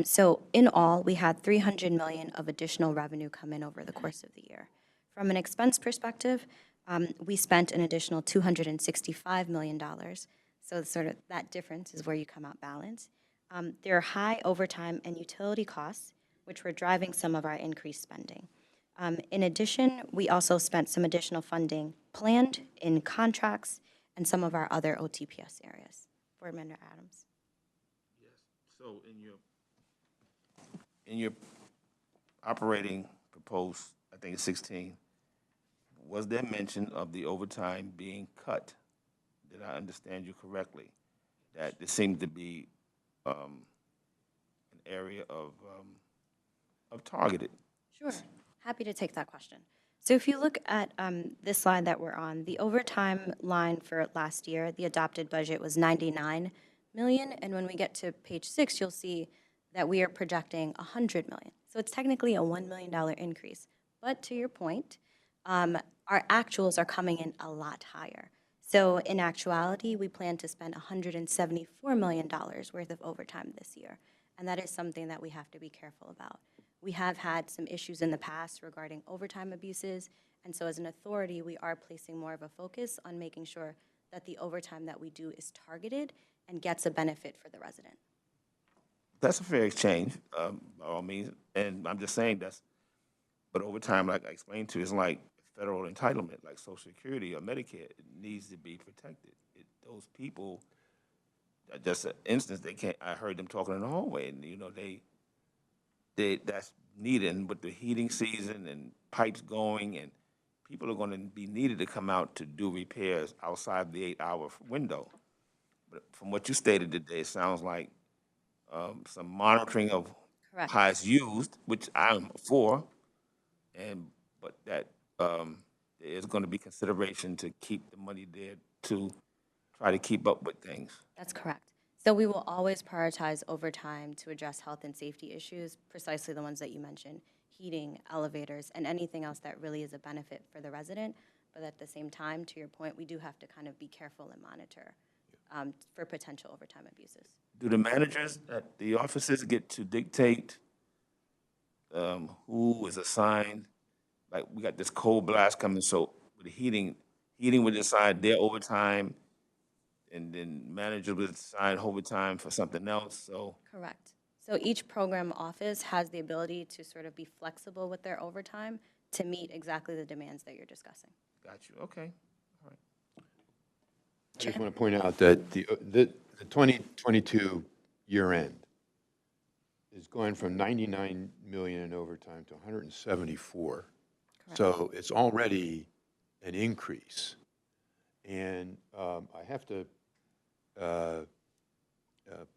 So in all, we had $300 million of additional revenue come in over the course of the year. From an expense perspective, we spent an additional $265 million. So sort of that difference is where you come out balanced. There are high overtime and utility costs, which were driving some of our increased spending. In addition, we also spent some additional funding planned in contracts and some of our other OTPS areas. Board Member Adams. Yes. So in your operating proposed, I think it's 16, was there mention of the overtime being cut? Did I understand you correctly? That there seemed to be an area of targeted. Sure. Happy to take that question. So if you look at this slide that we're on, the overtime line for last year, the adopted budget was $99 million, and when we get to page 6, you'll see that we are projecting $100 million. So it's technically a $1 million increase. But to your point, our actuals are coming in a lot higher. So in actuality, we plan to spend $174 million worth of overtime this year, and that is something that we have to be careful about. We have had some issues in the past regarding overtime abuses, and so as an authority, we are placing more of a focus on making sure that the overtime that we do is targeted and gets a benefit for the resident. That's a fair exchange, by all means, and I'm just saying but overtime, like I explained to you, is like federal entitlement, like Social Security or Medicare. It needs to be protected. Those people, just an instance, they can't, I heard them talking in the hallway, and that's needed. And with the heating season and pipes going, and people are going to be needed to come out to do repairs outside the 8-hour window. But from what you stated today, it sounds like some monitoring of Correct. how it's used, which I'm for, but that there's going to be consideration to keep the money there to try to keep up with things. That's correct. So we will always prioritize overtime to address health and safety issues, precisely the ones that you mentioned, heating, elevators, and anything else that really is a benefit for the resident. But at the same time, to your point, we do have to kind of be careful and monitor for potential overtime abuses. Do the managers at the offices get to dictate who is assigned? Like, we got this cold blast coming, so with the heating would decide their overtime, and then manager would assign overtime for something else, so. Correct. So each program office has the ability to sort of be flexible with their overtime to meet exactly the demands that you're discussing. Got you, okay. I just want to point out that the 2022 year end is going from 99 million in overtime to 174. So it's already an increase. And I have to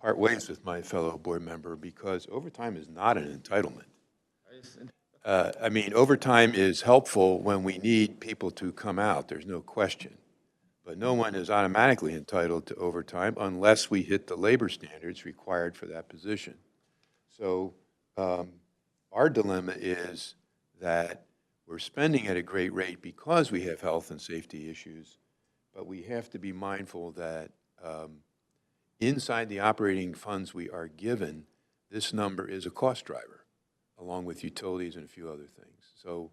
part ways with my fellow board member because overtime is not an entitlement. I mean, overtime is helpful when we need people to come out, there's no question. But no one is automatically entitled to overtime unless we hit the labor standards required for that position. So our dilemma is that we're spending at a great rate because we have health and safety issues, but we have to be mindful that inside the operating funds we are given, this number is a cost driver, along with utilities and a few other things. So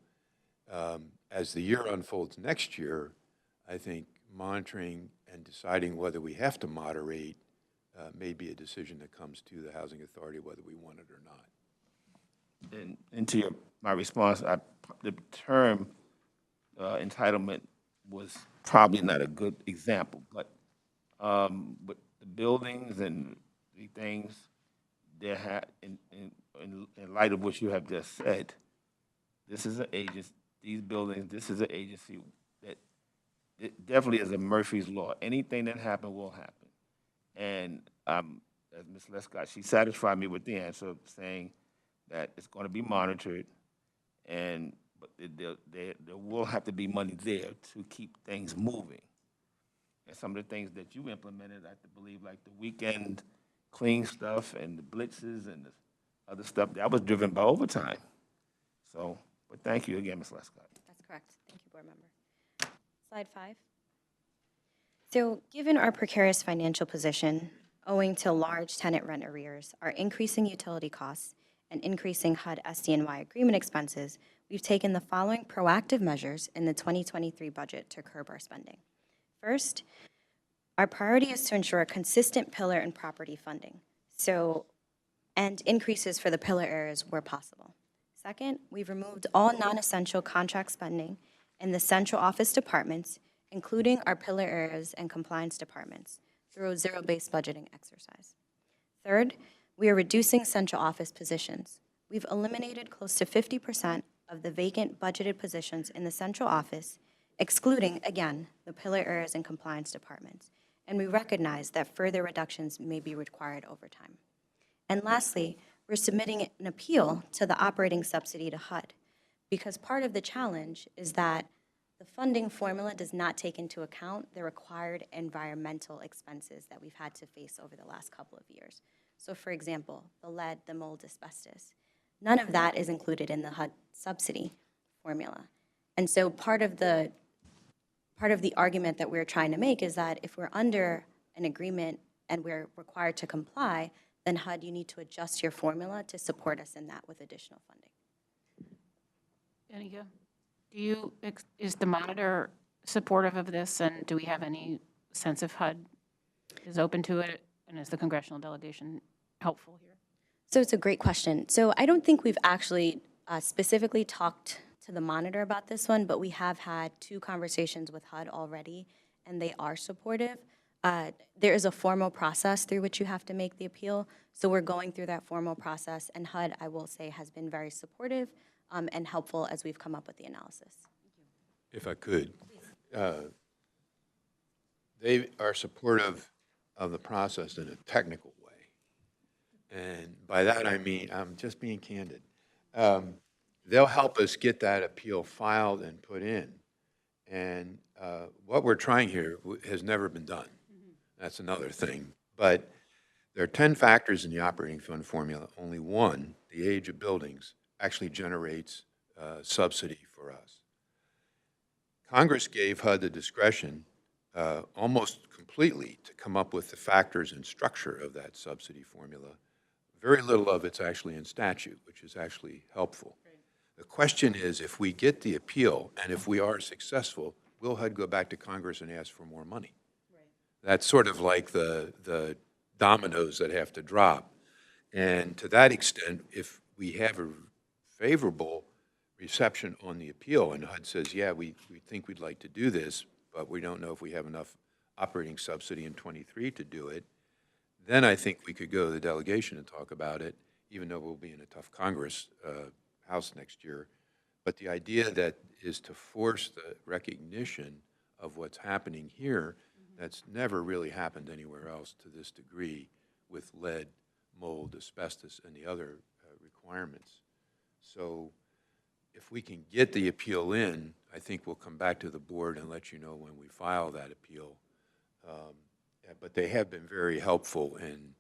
as the year unfolds next year, I think monitoring and deciding whether we have to moderate may be a decision that comes to the Housing Authority, whether we want it or not. And to my response, the term entitlement was probably not a good example, but the buildings and the things, in light of what you have just said, this is an agency, these buildings, this is an agency that it definitely is a Murphy's Law. Anything that happened will happen. And as Ms. Lescott, she satisfied me with the answer, saying that it's going to be monitored, but there will have to be money there to keep things moving. And some of the things that you implemented, I believe, like the weekend clean stuff and the blitzes and the other stuff, that was driven by overtime. So, but thank you again, Ms. Lescott. That's correct. Thank you, board member. Slide 5. So given our precarious financial position, owing to large tenant rent arrears, our increasing utility costs, and increasing HUD SDNY agreement expenses, we've taken the following proactive measures in the 2023 budget to curb our spending. First, our priority is to ensure a consistent pillar and property funding, and increases for the pillar areas where possible. Second, we've removed all non-essential contract spending in the central office departments, including our pillar areas and compliance departments, through a zero-based budgeting exercise. Third, we are reducing central office positions. We've eliminated close to 50% of the vacant budgeted positions in the central office, excluding, again, the pillar areas and compliance departments. And we recognize that further reductions may be required over time. And lastly, we're submitting an appeal to the operating subsidy to HUD, because part of the challenge is that the funding formula does not take into account the required environmental expenses that we've had to face over the last couple of years. So for example, the lead, the mold, asbestos, none of that is included in the HUD subsidy formula. And so part of the argument that we're trying to make is that if we're under an agreement and we're required to comply, then HUD, you need to adjust your formula to support us in that with additional funding. Danica, is the monitor supportive of this, and do we have any sense if HUD is open to it, and is the congressional delegation helpful here? So it's a great question. So I don't think we've actually specifically talked to the monitor about this one, but we have had 2 conversations with HUD already, and they are supportive. There is a formal process through which you have to make the appeal, so we're going through that formal process, and HUD, I will say, has been very supportive and helpful as we've come up with the analysis. If I could, they are supportive of the process in a technical way. And by that I mean, I'm just being candid. They'll help us get that appeal filed and put in. And what we're trying here has never been done. That's another thing. But There are 10 factors in the operating fund formula. Only one, the age of buildings, actually generates subsidy for us. Congress gave HUD the discretion almost completely to come up with the factors and structure of that subsidy formula. Very little of it's actually in statute, which is actually helpful. The question is, if we get the appeal and if we are successful, will HUD go back to Congress and ask for more money? That's sort of like the dominoes that have to drop. And to that extent, if we have a favorable reception on the appeal and HUD says, yeah, we think we'd like to do this, but we don't know if we have enough operating subsidy in '23 to do it, then I think we could go to the delegation and talk about it, even though we'll be in a tough Congress House next year. But the idea that is to force the recognition of what's happening here, that's never really happened anywhere else to this degree with lead, mold, asbestos, and the other requirements. So if we can get the appeal in, I think we'll come back to the board and let you know when we file that appeal. But they have been very helpful in,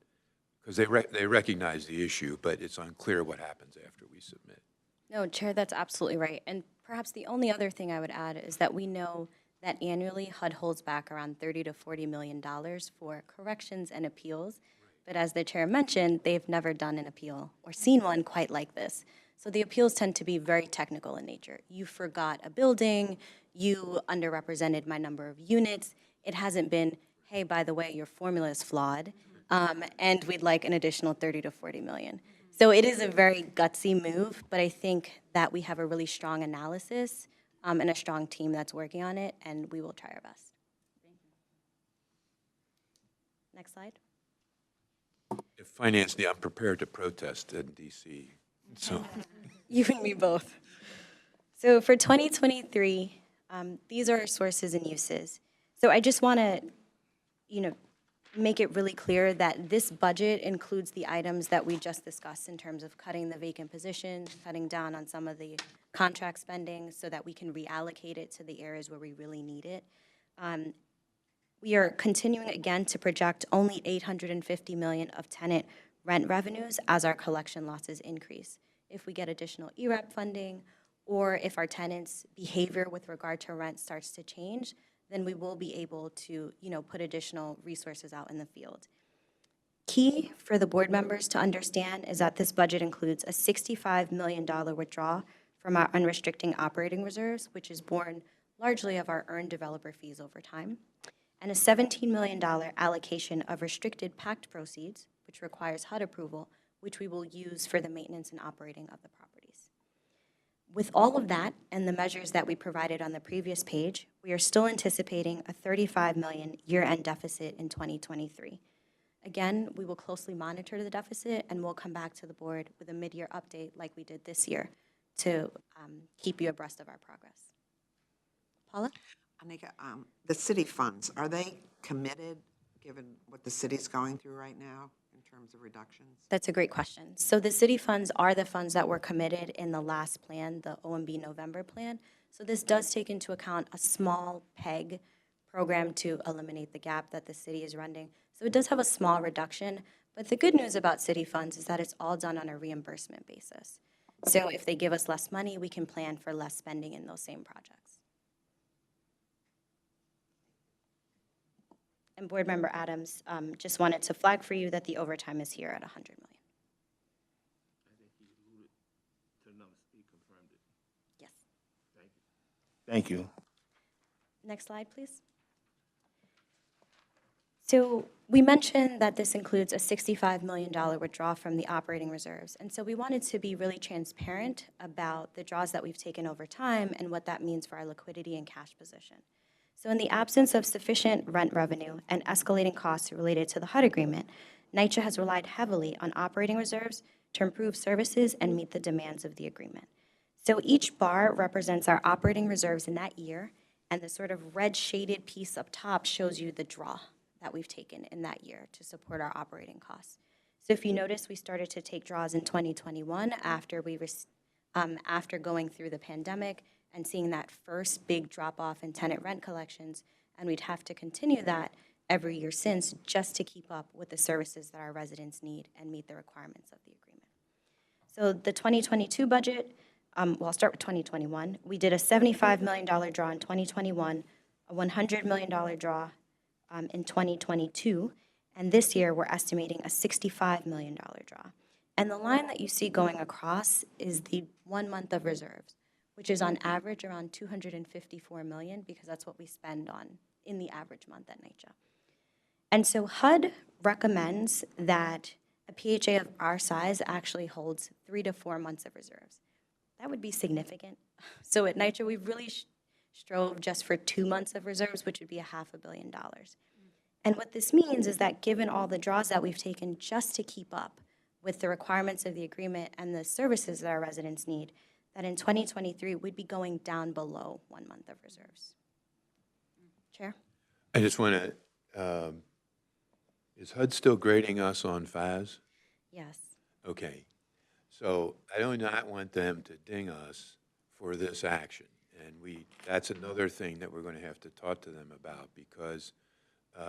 because they recognize the issue, but it's unclear what happens after we submit. No, Chair, that's absolutely right. And perhaps the only other thing I would add is that we know that annually HUD holds back around $30 to $40 million for corrections and appeals. But as the Chair mentioned, they've never done an appeal or seen one quite like this. So the appeals tend to be very technical in nature. You forgot a building, you underrepresented my number of units. It hasn't been, hey, by the way, your formula is flawed, and we'd like an additional 30 to 40 million. So it is a very gutsy move, but I think that we have a really strong analysis and a strong team that's working on it, and we will try our best. Next slide. If finance, I'm prepared to protest in DC. So You and me both. So for 2023, these are our sources and uses. So I just want to, make it really clear that this budget includes the items that we just discussed in terms of cutting the vacant positions, cutting down on some of the contract spending so that we can reallocate it to the areas where we really need it. We are continuing again to project only $850 million of tenant rent revenues as our collection losses increase. If we get additional ERAP funding, or if our tenants' behavior with regard to rent starts to change, then we will be able to, put additional resources out in the field. Key for the board members to understand is that this budget includes a $65 million withdrawal from our unrestricted operating reserves, which is born largely of our earned developer fees over time, and a $17 million allocation of restricted PACT proceeds, which requires HUD approval, which we will use for the maintenance and operating of the properties. With all of that and the measures that we provided on the previous page, we are still anticipating a $35 million year-end deficit in 2023. Again, we will closely monitor the deficit and we'll come back to the board with a mid-year update like we did this year to keep you abreast of our progress. Paula? Anika, the city funds, are they committed, given what the city's going through right now in terms of reductions? That's a great question. So the city funds are the funds that were committed in the last plan, the OMB November plan. So this does take into account a small PEG program to eliminate the gap that the city is running. So it does have a small reduction, but the good news about city funds is that it's all done on a reimbursement basis. So if they give us less money, we can plan for less spending in those same projects. And Board Member Adams, just wanted to flag for you that the overtime is here at $100 million. Yes. Thank you. Next slide, please. So we mentioned that this includes a $65 million withdrawal from the operating reserves. And so we wanted to be really transparent about the draws that we've taken over time and what that means for our liquidity and cash position. So in the absence of sufficient rent revenue and escalating costs related to the HUD agreement, NYCHA has relied heavily on operating reserves to improve services and meet the demands of the agreement. So each bar represents our operating reserves in that year, and the sort of red shaded piece up top shows you the draw that we've taken in that year to support our operating costs. So if you notice, we started to take draws in 2021 after going through the pandemic and seeing that first big drop off in tenant rent collections, and we'd have to continue that every year since, just to keep up with the services that our residents need and meet the requirements of the agreement. So the 2022 budget, well, I'll start with 2021. We did a $75 million draw in 2021, a $100 million draw in 2022, and this year we're estimating a $65 million draw. And the line that you see going across is the 1 month of reserves, which is on average around $254 million, because that's what we spend on in the average month at NYCHA. And so HUD recommends that a PHA of our size actually holds 3 to 4 months of reserves. That would be significant. So at NYCHA, we really strove just for 2 months of reserves, which would be $500 million. And what this means is that given all the draws that we've taken just to keep up with the requirements of the agreement and the services that our residents need, that in 2023, we'd be going down below 1 month of reserves. Chair? I just want to, is HUD still grading us on FAS? Yes. Okay. So I do not want them to ding us for this action. And that's another thing that we're going to have to talk to them about, because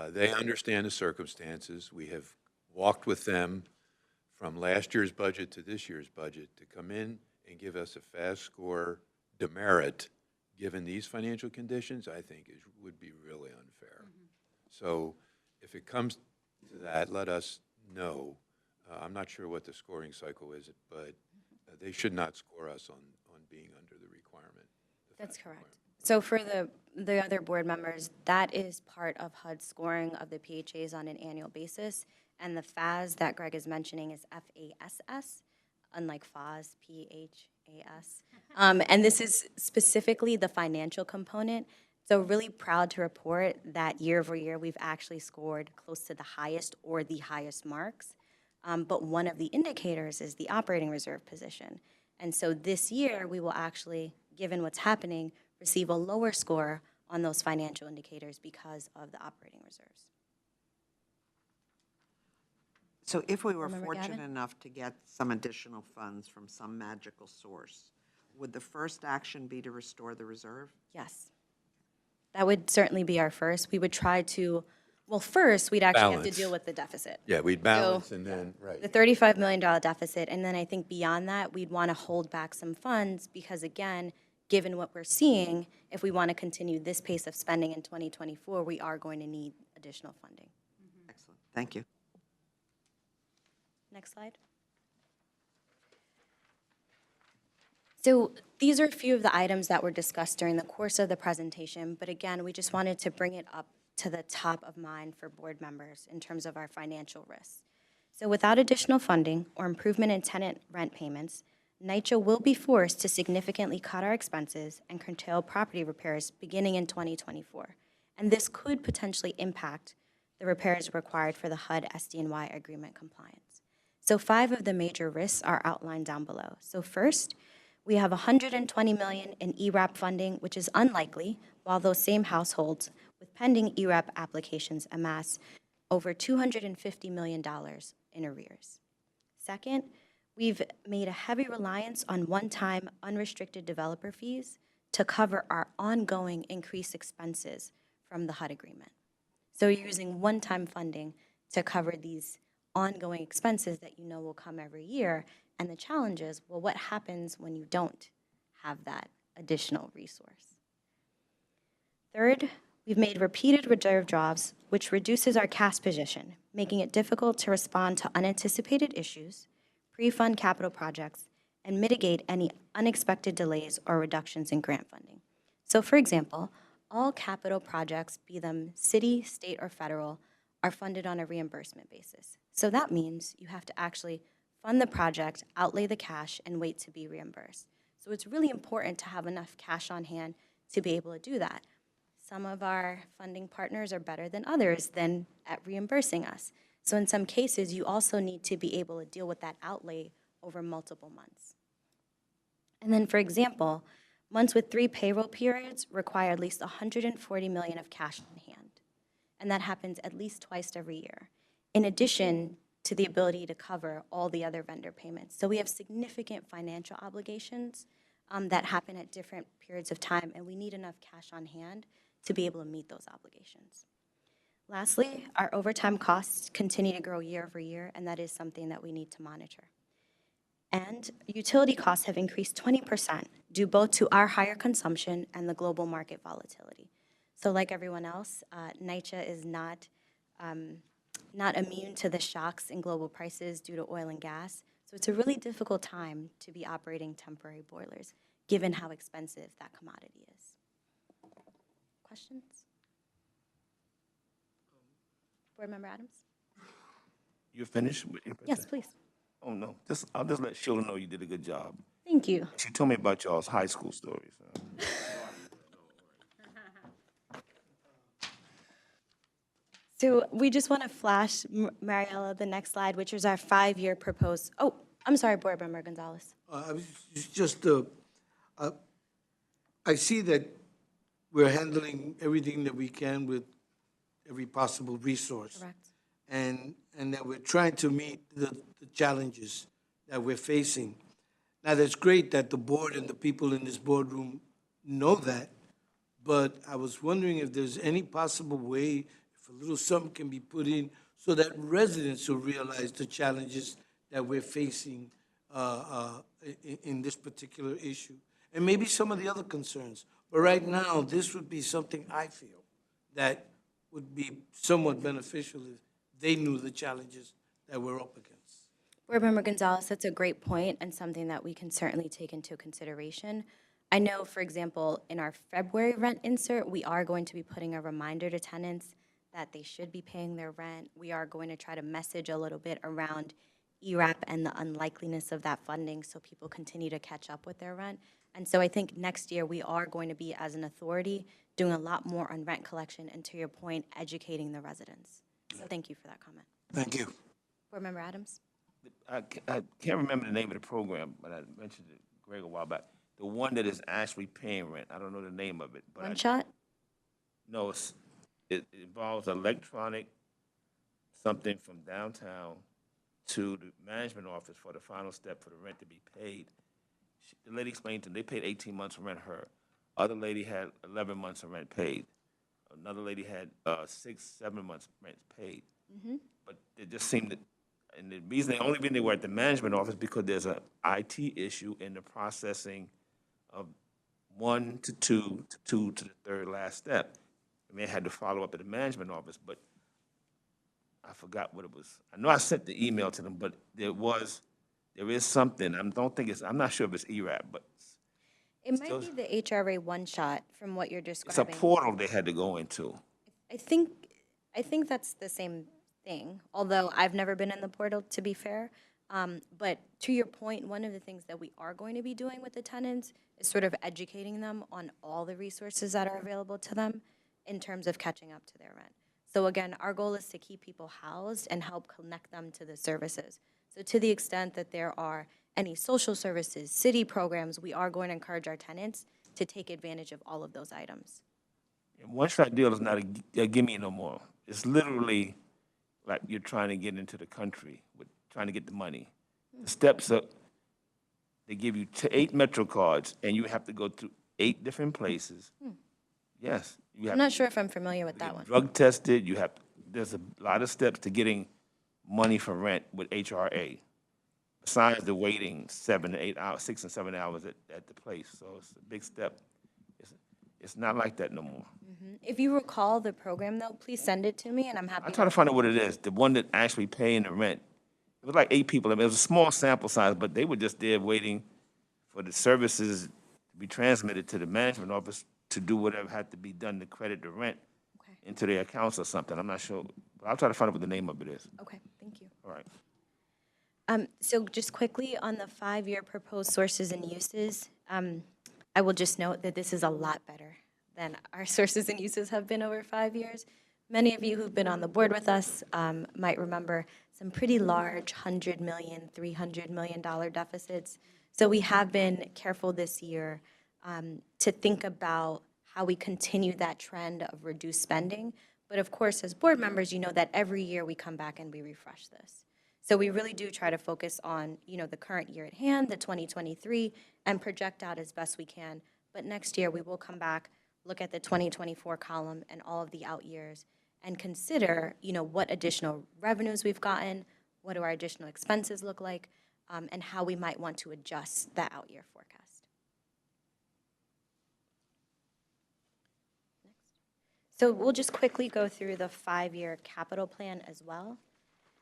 they understand the circumstances. We have walked with them from last year's budget to this year's budget to come in and give us a FAS score demerit, given these financial conditions, I think would be really unfair. So if it comes to that, let us know. I'm not sure what the scoring cycle is, but they should not score us on being under the requirement. That's correct. So for the other board members, that is part of HUD's scoring of the PHAs on an annual basis. And the FAS that Greg is mentioning is FASS, unlike FAS, PHAS. And this is specifically the financial component. So really proud to report that year over year, we've actually scored close to the highest or the highest marks. But one of the indicators is the operating reserve position. And so this year, we will actually, given what's happening, receive a lower score on those financial indicators because of the operating reserves. So if we were Board Member fortunate Gavin? enough to get some additional funds from some magical source, would the first action be to restore the reserve? Yes. That would certainly be our first. We would try to, well, first, we'd actually have to Balance. deal with the deficit. Yeah, we'd balance and then, right. The $35 million deficit, and then I think beyond that, we'd want to hold back some funds because, again, given what we're seeing, if we want to continue this pace of spending in 2024, we are going to need additional funding. Excellent, thank you. Next slide. So these are a few of the items that were discussed during the course of the presentation, but again, we just wanted to bring it up to the top of mind for board members in terms of our financial risks. So without additional funding or improvement in tenant rent payments, NYCHA will be forced to significantly cut our expenses and curtail property repairs beginning in 2024. And this could potentially impact the repairs required for the HUD SDNY agreement compliance. So 5 of the major risks are outlined down below. So first, we have $120 million in ERAP funding, which is unlikely, while those same households with pending ERAP applications amass over $250 million in arrears. Second, we've made a heavy reliance on one-time unrestricted developer fees to cover our ongoing increased expenses from the HUD agreement. So you're using one-time funding to cover these ongoing expenses that you know will come every year. And the challenge is, well, what happens when you don't have that additional resource? Third, we've made repeated reserve draws, which reduces our cash position, making it difficult to respond to unanticipated issues, pre-fund capital projects, and mitigate any unexpected delays or reductions in grant funding. So for example, all capital projects, be them city, state, or federal, are funded on a reimbursement basis. So that means you have to actually fund the project, outlay the cash, and wait to be reimbursed. So it's really important to have enough cash on hand to be able to do that. Some of our funding partners are better than others at reimbursing us. So in some cases, you also need to be able to deal with that outlay over multiple months. And then, for example, months with 3 payroll periods require at least $140 million of cash on hand. And that happens at least twice every year, in addition to the ability to cover all the other vendor payments. So we have significant financial obligations that happen at different periods of time, and we need enough cash on hand to be able to meet those obligations. Lastly, our overtime costs continue to grow year over year, and that is something that we need to monitor. And utility costs have increased 20%, due both to our higher consumption and the global market volatility. So like everyone else, NYCHA is not immune to the shocks in global prices due to oil and gas. So it's a really difficult time to be operating temporary boilers, given how expensive that commodity is. Questions? Board Member Adams? You're finished with your Yes, presentation? please. Oh, no, I'll just let Sheila know you did a good job. Thank you. She told me about y'all's high school stories. So we just want to flash, Mariella, the next slide, which is our 5-year proposed, oh, I'm sorry, Board Member Gonzalez. I was just, I see that we're handling everything that we can with every possible resource. Correct. And that we're trying to meet the challenges that we're facing. Now, that's great that the board and the people in this boardroom know that, but I was wondering if there's any possible way, if a little something can be put in so that residents will realize the challenges that we're facing in this particular issue, and maybe some of the other concerns. But right now, this would be something I feel that would be somewhat beneficial if they knew the challenges that we're up against. Board Member Gonzalez, that's a great point and something that we can certainly take into consideration. I know, for example, in our February rent insert, we are going to be putting a reminder to tenants that they should be paying their rent. We are going to try to message a little bit around ERAP and the unlikeliness of that funding so people continue to catch up with their rent. And so I think next year we are going to be, as an authority, doing a lot more on rent collection and, to your point, educating the residents. So thank you for that comment. Thank you. Board Member Adams? I can't remember the name of the program, but I mentioned it, Greg, a while back. The one that is actually paying rent. I don't know the name of it. But One shot? No, it involves electronic, something from downtown to the management office for the final step for the rent to be paid. The lady explained to me, they paid 18 months of rent her. Other lady had 11 months of rent paid. Another lady had 6, 7 months rent paid. But it just seemed that, and the only reason they were at the management office because there's an IT issue in the processing of 1 to 2 to 2 to the third last step. And they had to follow up at the management office, but I forgot what it was. I know I sent the email to them, but there is something. I'm not sure if it's ERAP, but It might be the HRA one shot from what you're it's a describing. portal they had to go into. I think that's the same thing, although I've never been in the portal, to be fair. But to your point, one of the things that we are going to be doing with the tenants is sort of educating them on all the resources that are available to them in terms of catching up to their rent. So again, our goal is to keep people housed and help connect them to the services. So to the extent that there are any social services, city programs, we are going to encourage our tenants to take advantage of all of those items. And one-shot deal is not a gimme no more. It's literally like you're trying to get into the country, trying to get the money. The steps are, they give you 8 Metro cards, and you have to go to 8 different places. Yes. I'm not sure if I'm familiar with that one. Drug tested, there's a lot of steps to getting money for rent with HRA. Besides the waiting 7 to 8 hours, 6 and 7 hours at the place. So it's a big step. It's not like that no more. If you recall the program, though, please send it to me, and I'm happy I try to find out what it is. The one that actually paying the rent. It was like 8 people. I mean, it was a small sample size, but they were just there waiting for the services to be transmitted to the management office to do whatever had to be done to credit the rent into their accounts or something. I'm not sure. But I'll try to find out what the name of it is. Okay, thank you. All right. So just quickly on the 5-year proposed sources and uses, I will just note that this is a lot better than our sources and uses have been over 5 years. Many of you who've been on the board with us might remember some pretty large $100 million, $300 million deficits. So we have been careful this year to think about how we continue that trend of reduced spending. But of course, as board members, you know that every year we come back and we refresh this. So we really do try to focus on, the current year at hand, the 2023, and project out as best we can. But next year, we will come back, look at the 2024 column and all of the out years, and consider, what additional revenues we've gotten, what do our additional expenses look like, and how we might want to adjust that out-year forecast. So we'll just quickly go through the 5-year capital plan as well.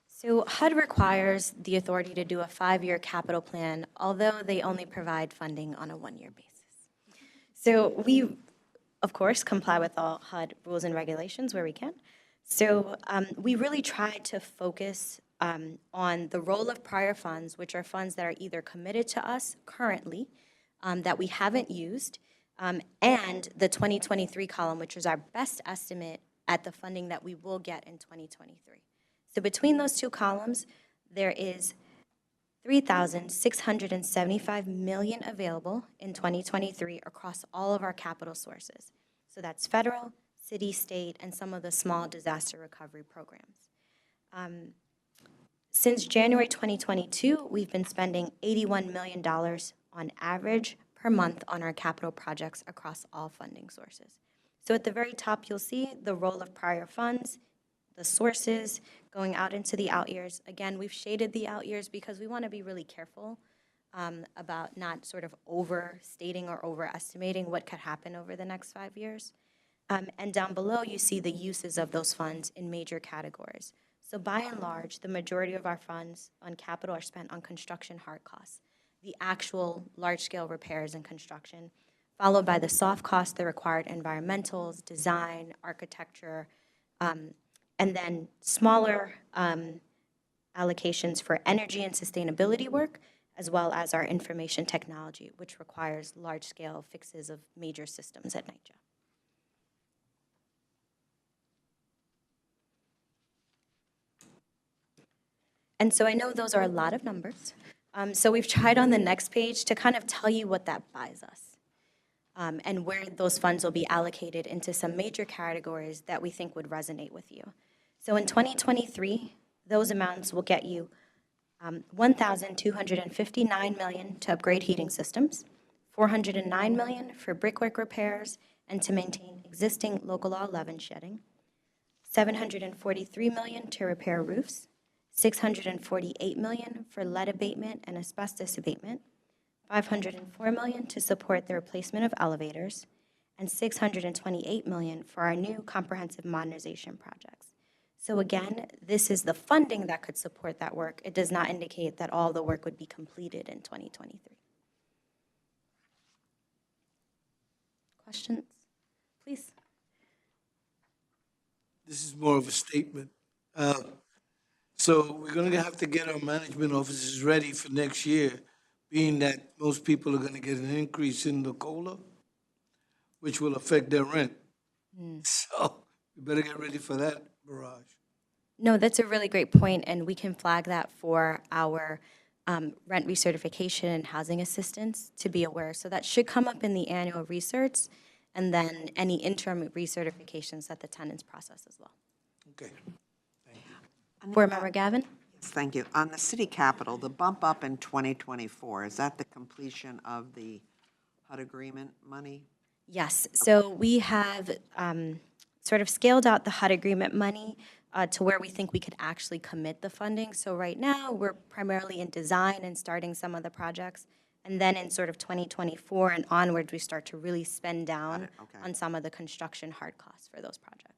So HUD requires the authority to do a 5-year capital plan, although they only provide funding on a 1-year basis. So we, of course, comply with all HUD rules and regulations where we can. So we really try to focus on the role of prior funds, which are funds that are either committed to us currently that we haven't used, and the 2023 column, which is our best estimate at the funding that we will get in 2023. So between those two columns, there is $3,675 million available in 2023 across all of our capital sources. So that's federal, city, state, and some of the small disaster recovery programs. Since January 2022, we've been spending $81 million on average per month on our capital projects across all funding sources. So at the very top, you'll see the role of prior funds, the sources going out into the out years. Again, we've shaded the out years because we want to be really careful about not sort of overstating or overestimating what could happen over the next 5 years. And down below, you see the uses of those funds in major categories. So by and large, the majority of our funds on capital are spent on construction hard costs, the actual large-scale repairs and construction, followed by the soft costs, the required environmentals, design, architecture, and then smaller allocations for energy and sustainability work, as well as our information technology, which requires large-scale fixes of major systems at NYCHA. And so I know those are a lot of numbers. So we've tried on the next page to kind of tell you what that buys us and where those funds will be allocated into some major categories that we think would resonate with you. So in 2023, those amounts will get you $1,259 million to upgrade heating systems, $409 million for brickwork repairs and to maintain existing local law 11 shedding, $743 million to repair roofs, $648 million for lead abatement and asbestos abatement, $504 million to support the replacement of elevators, and $628 million for our new comprehensive modernization projects. So again, this is the funding that could support that work. It does not indicate that all the work would be completed in 2023. Questions? Please. This is more of a statement. So we're going to have to get our management offices ready for next year, being that most people are going to get an increase in the COLA, which will affect their rent. So we better get ready for that barrage. No, that's a really great point, and we can flag that for our rent recertification and housing assistance to be aware. So that should come up in the annual research, and then any interim recertifications that the tenants process as well. Okay. Board Member Gavin? Yes, thank you. On the city capital, the bump up in 2024, is that the completion of the HUD agreement money? Yes, so we have sort of scaled out the HUD agreement money to where we think we could actually commit the funding. So right now, we're primarily in design and starting some of the projects. And then in sort of 2024 and onwards, we start to really spend down on some of the construction hard costs for those projects.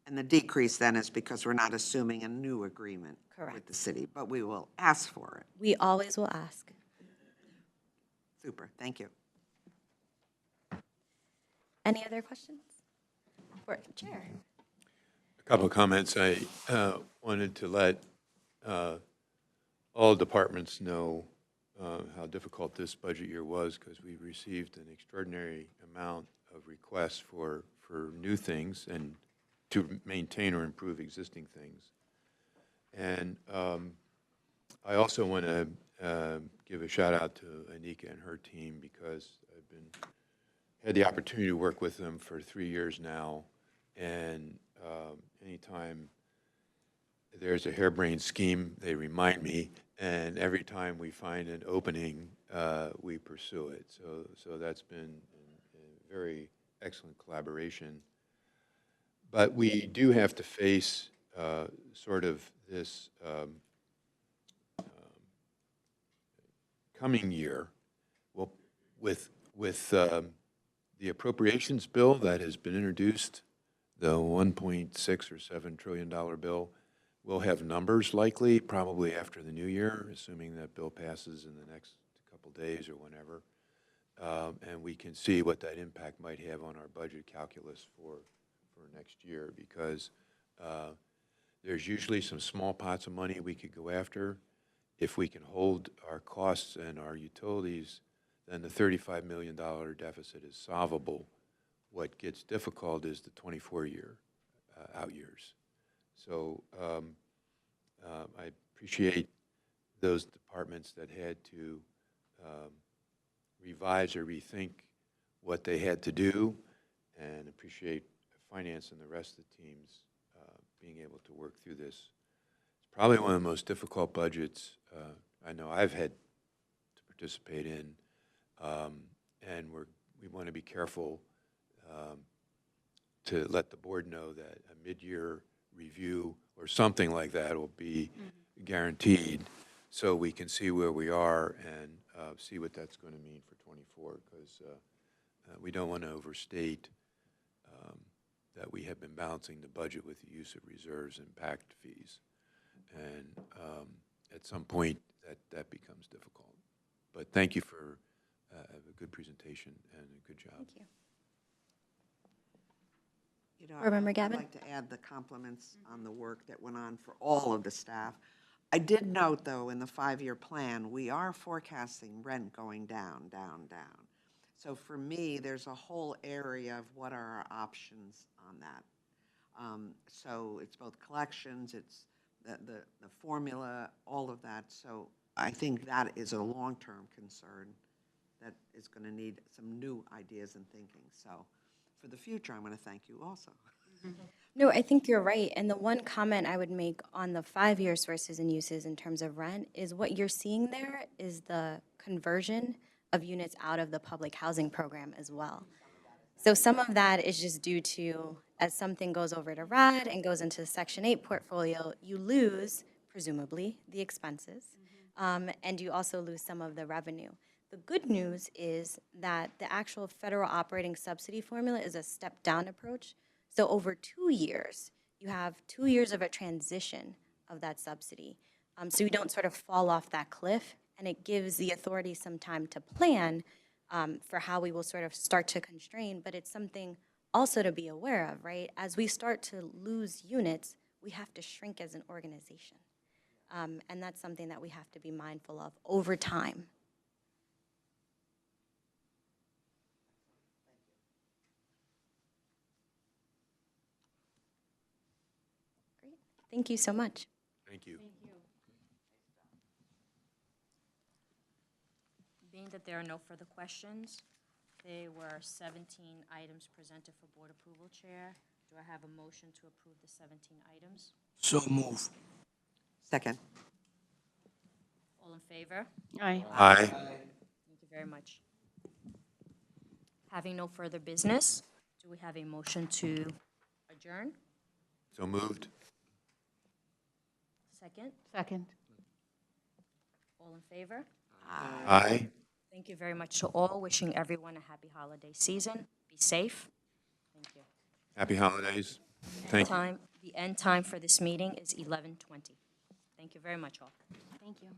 And the decrease then is because we're not assuming a new agreement with the city, but we will ask for it. We always will ask. Super, thank you. Any other questions? Chair. A couple of comments. I wanted to let all departments know how difficult this budget year was because we received an extraordinary amount of requests for new things and to maintain or improve existing things. And I also want to give a shout out to Anika and her team because I've had the opportunity to work with them for 3 years now. And anytime there's a harebrained scheme, they remind me. And every time we find an opening, we pursue it. So that's been a very excellent collaboration. But we do have to face sort of this coming year, well, with the appropriations bill that has been introduced, the 1.6 or $7 trillion bill, we'll have numbers likely, probably after the new year, assuming that bill passes in the next couple days or whenever. And we can see what that impact might have on our budget calculus for next year, because there's usually some small pots of money we could go after. If we can hold our costs and our utilities, then the $35 million deficit is solvable. What gets difficult is the 24-year out years. So I appreciate those departments that had to revise or rethink what they had to do, and appreciate finance and the rest of the teams being able to work through this. It's probably one of the most difficult budgets I know I've had to participate in, and we want to be careful to let the board know that a mid-year review or something like that will be guaranteed, so we can see where we are and see what that's going to mean for '24, because we don't want to overstate that we have been balancing the budget with the use of reserves and back fees. And at some point, that becomes difficult. But thank you for a good presentation and a good job. Thank you. You know, Board Member I'd Gavin? like to add the compliments on the work that went on for all of the staff. I did note, though, in the 5-year plan, we are forecasting rent going down, down, down. So for me, there's a whole area of what are our options on that. So it's both collections, it's the formula, all of that. So I think that is a long-term concern that is going to need some new ideas and thinking. So for the future, I'm going to thank you also. No, I think you're right. And the one comment I would make on the 5-year sources and uses in terms of rent is what you're seeing there is the conversion of units out of the public housing program as well. So some of that is just due to, as something goes over to RAD and goes into the Section 8 portfolio, you lose, presumably, the expenses, and you also lose some of the revenue. The good news is that the actual federal operating subsidy formula is a step-down approach. So over 2 years, you have 2 years of a transition of that subsidy. So you don't sort of fall off that cliff, and it gives the authority some time to plan for how we will sort of start to constrain, but it's something also to be aware of, right? As we start to lose units, we have to shrink as an organization. And that's something that we have to be mindful of over time. Great. Thank you so much. Thank you. Being that there are no further questions, there were 17 items presented for board approval, Chair. Do I have a motion to approve the 17 items? So move. Second. All in favor? Aye. Aye. Thank you very much. Having no further business, do we have a motion to adjourn? So moved. Second? Second. All in favor? Aye. Thank you very much to all. Wishing everyone a happy holiday season. Be safe. Thank you. Happy holidays. Thank you. The end time for this meeting is 11:20. Thank you very much, all. Thank you.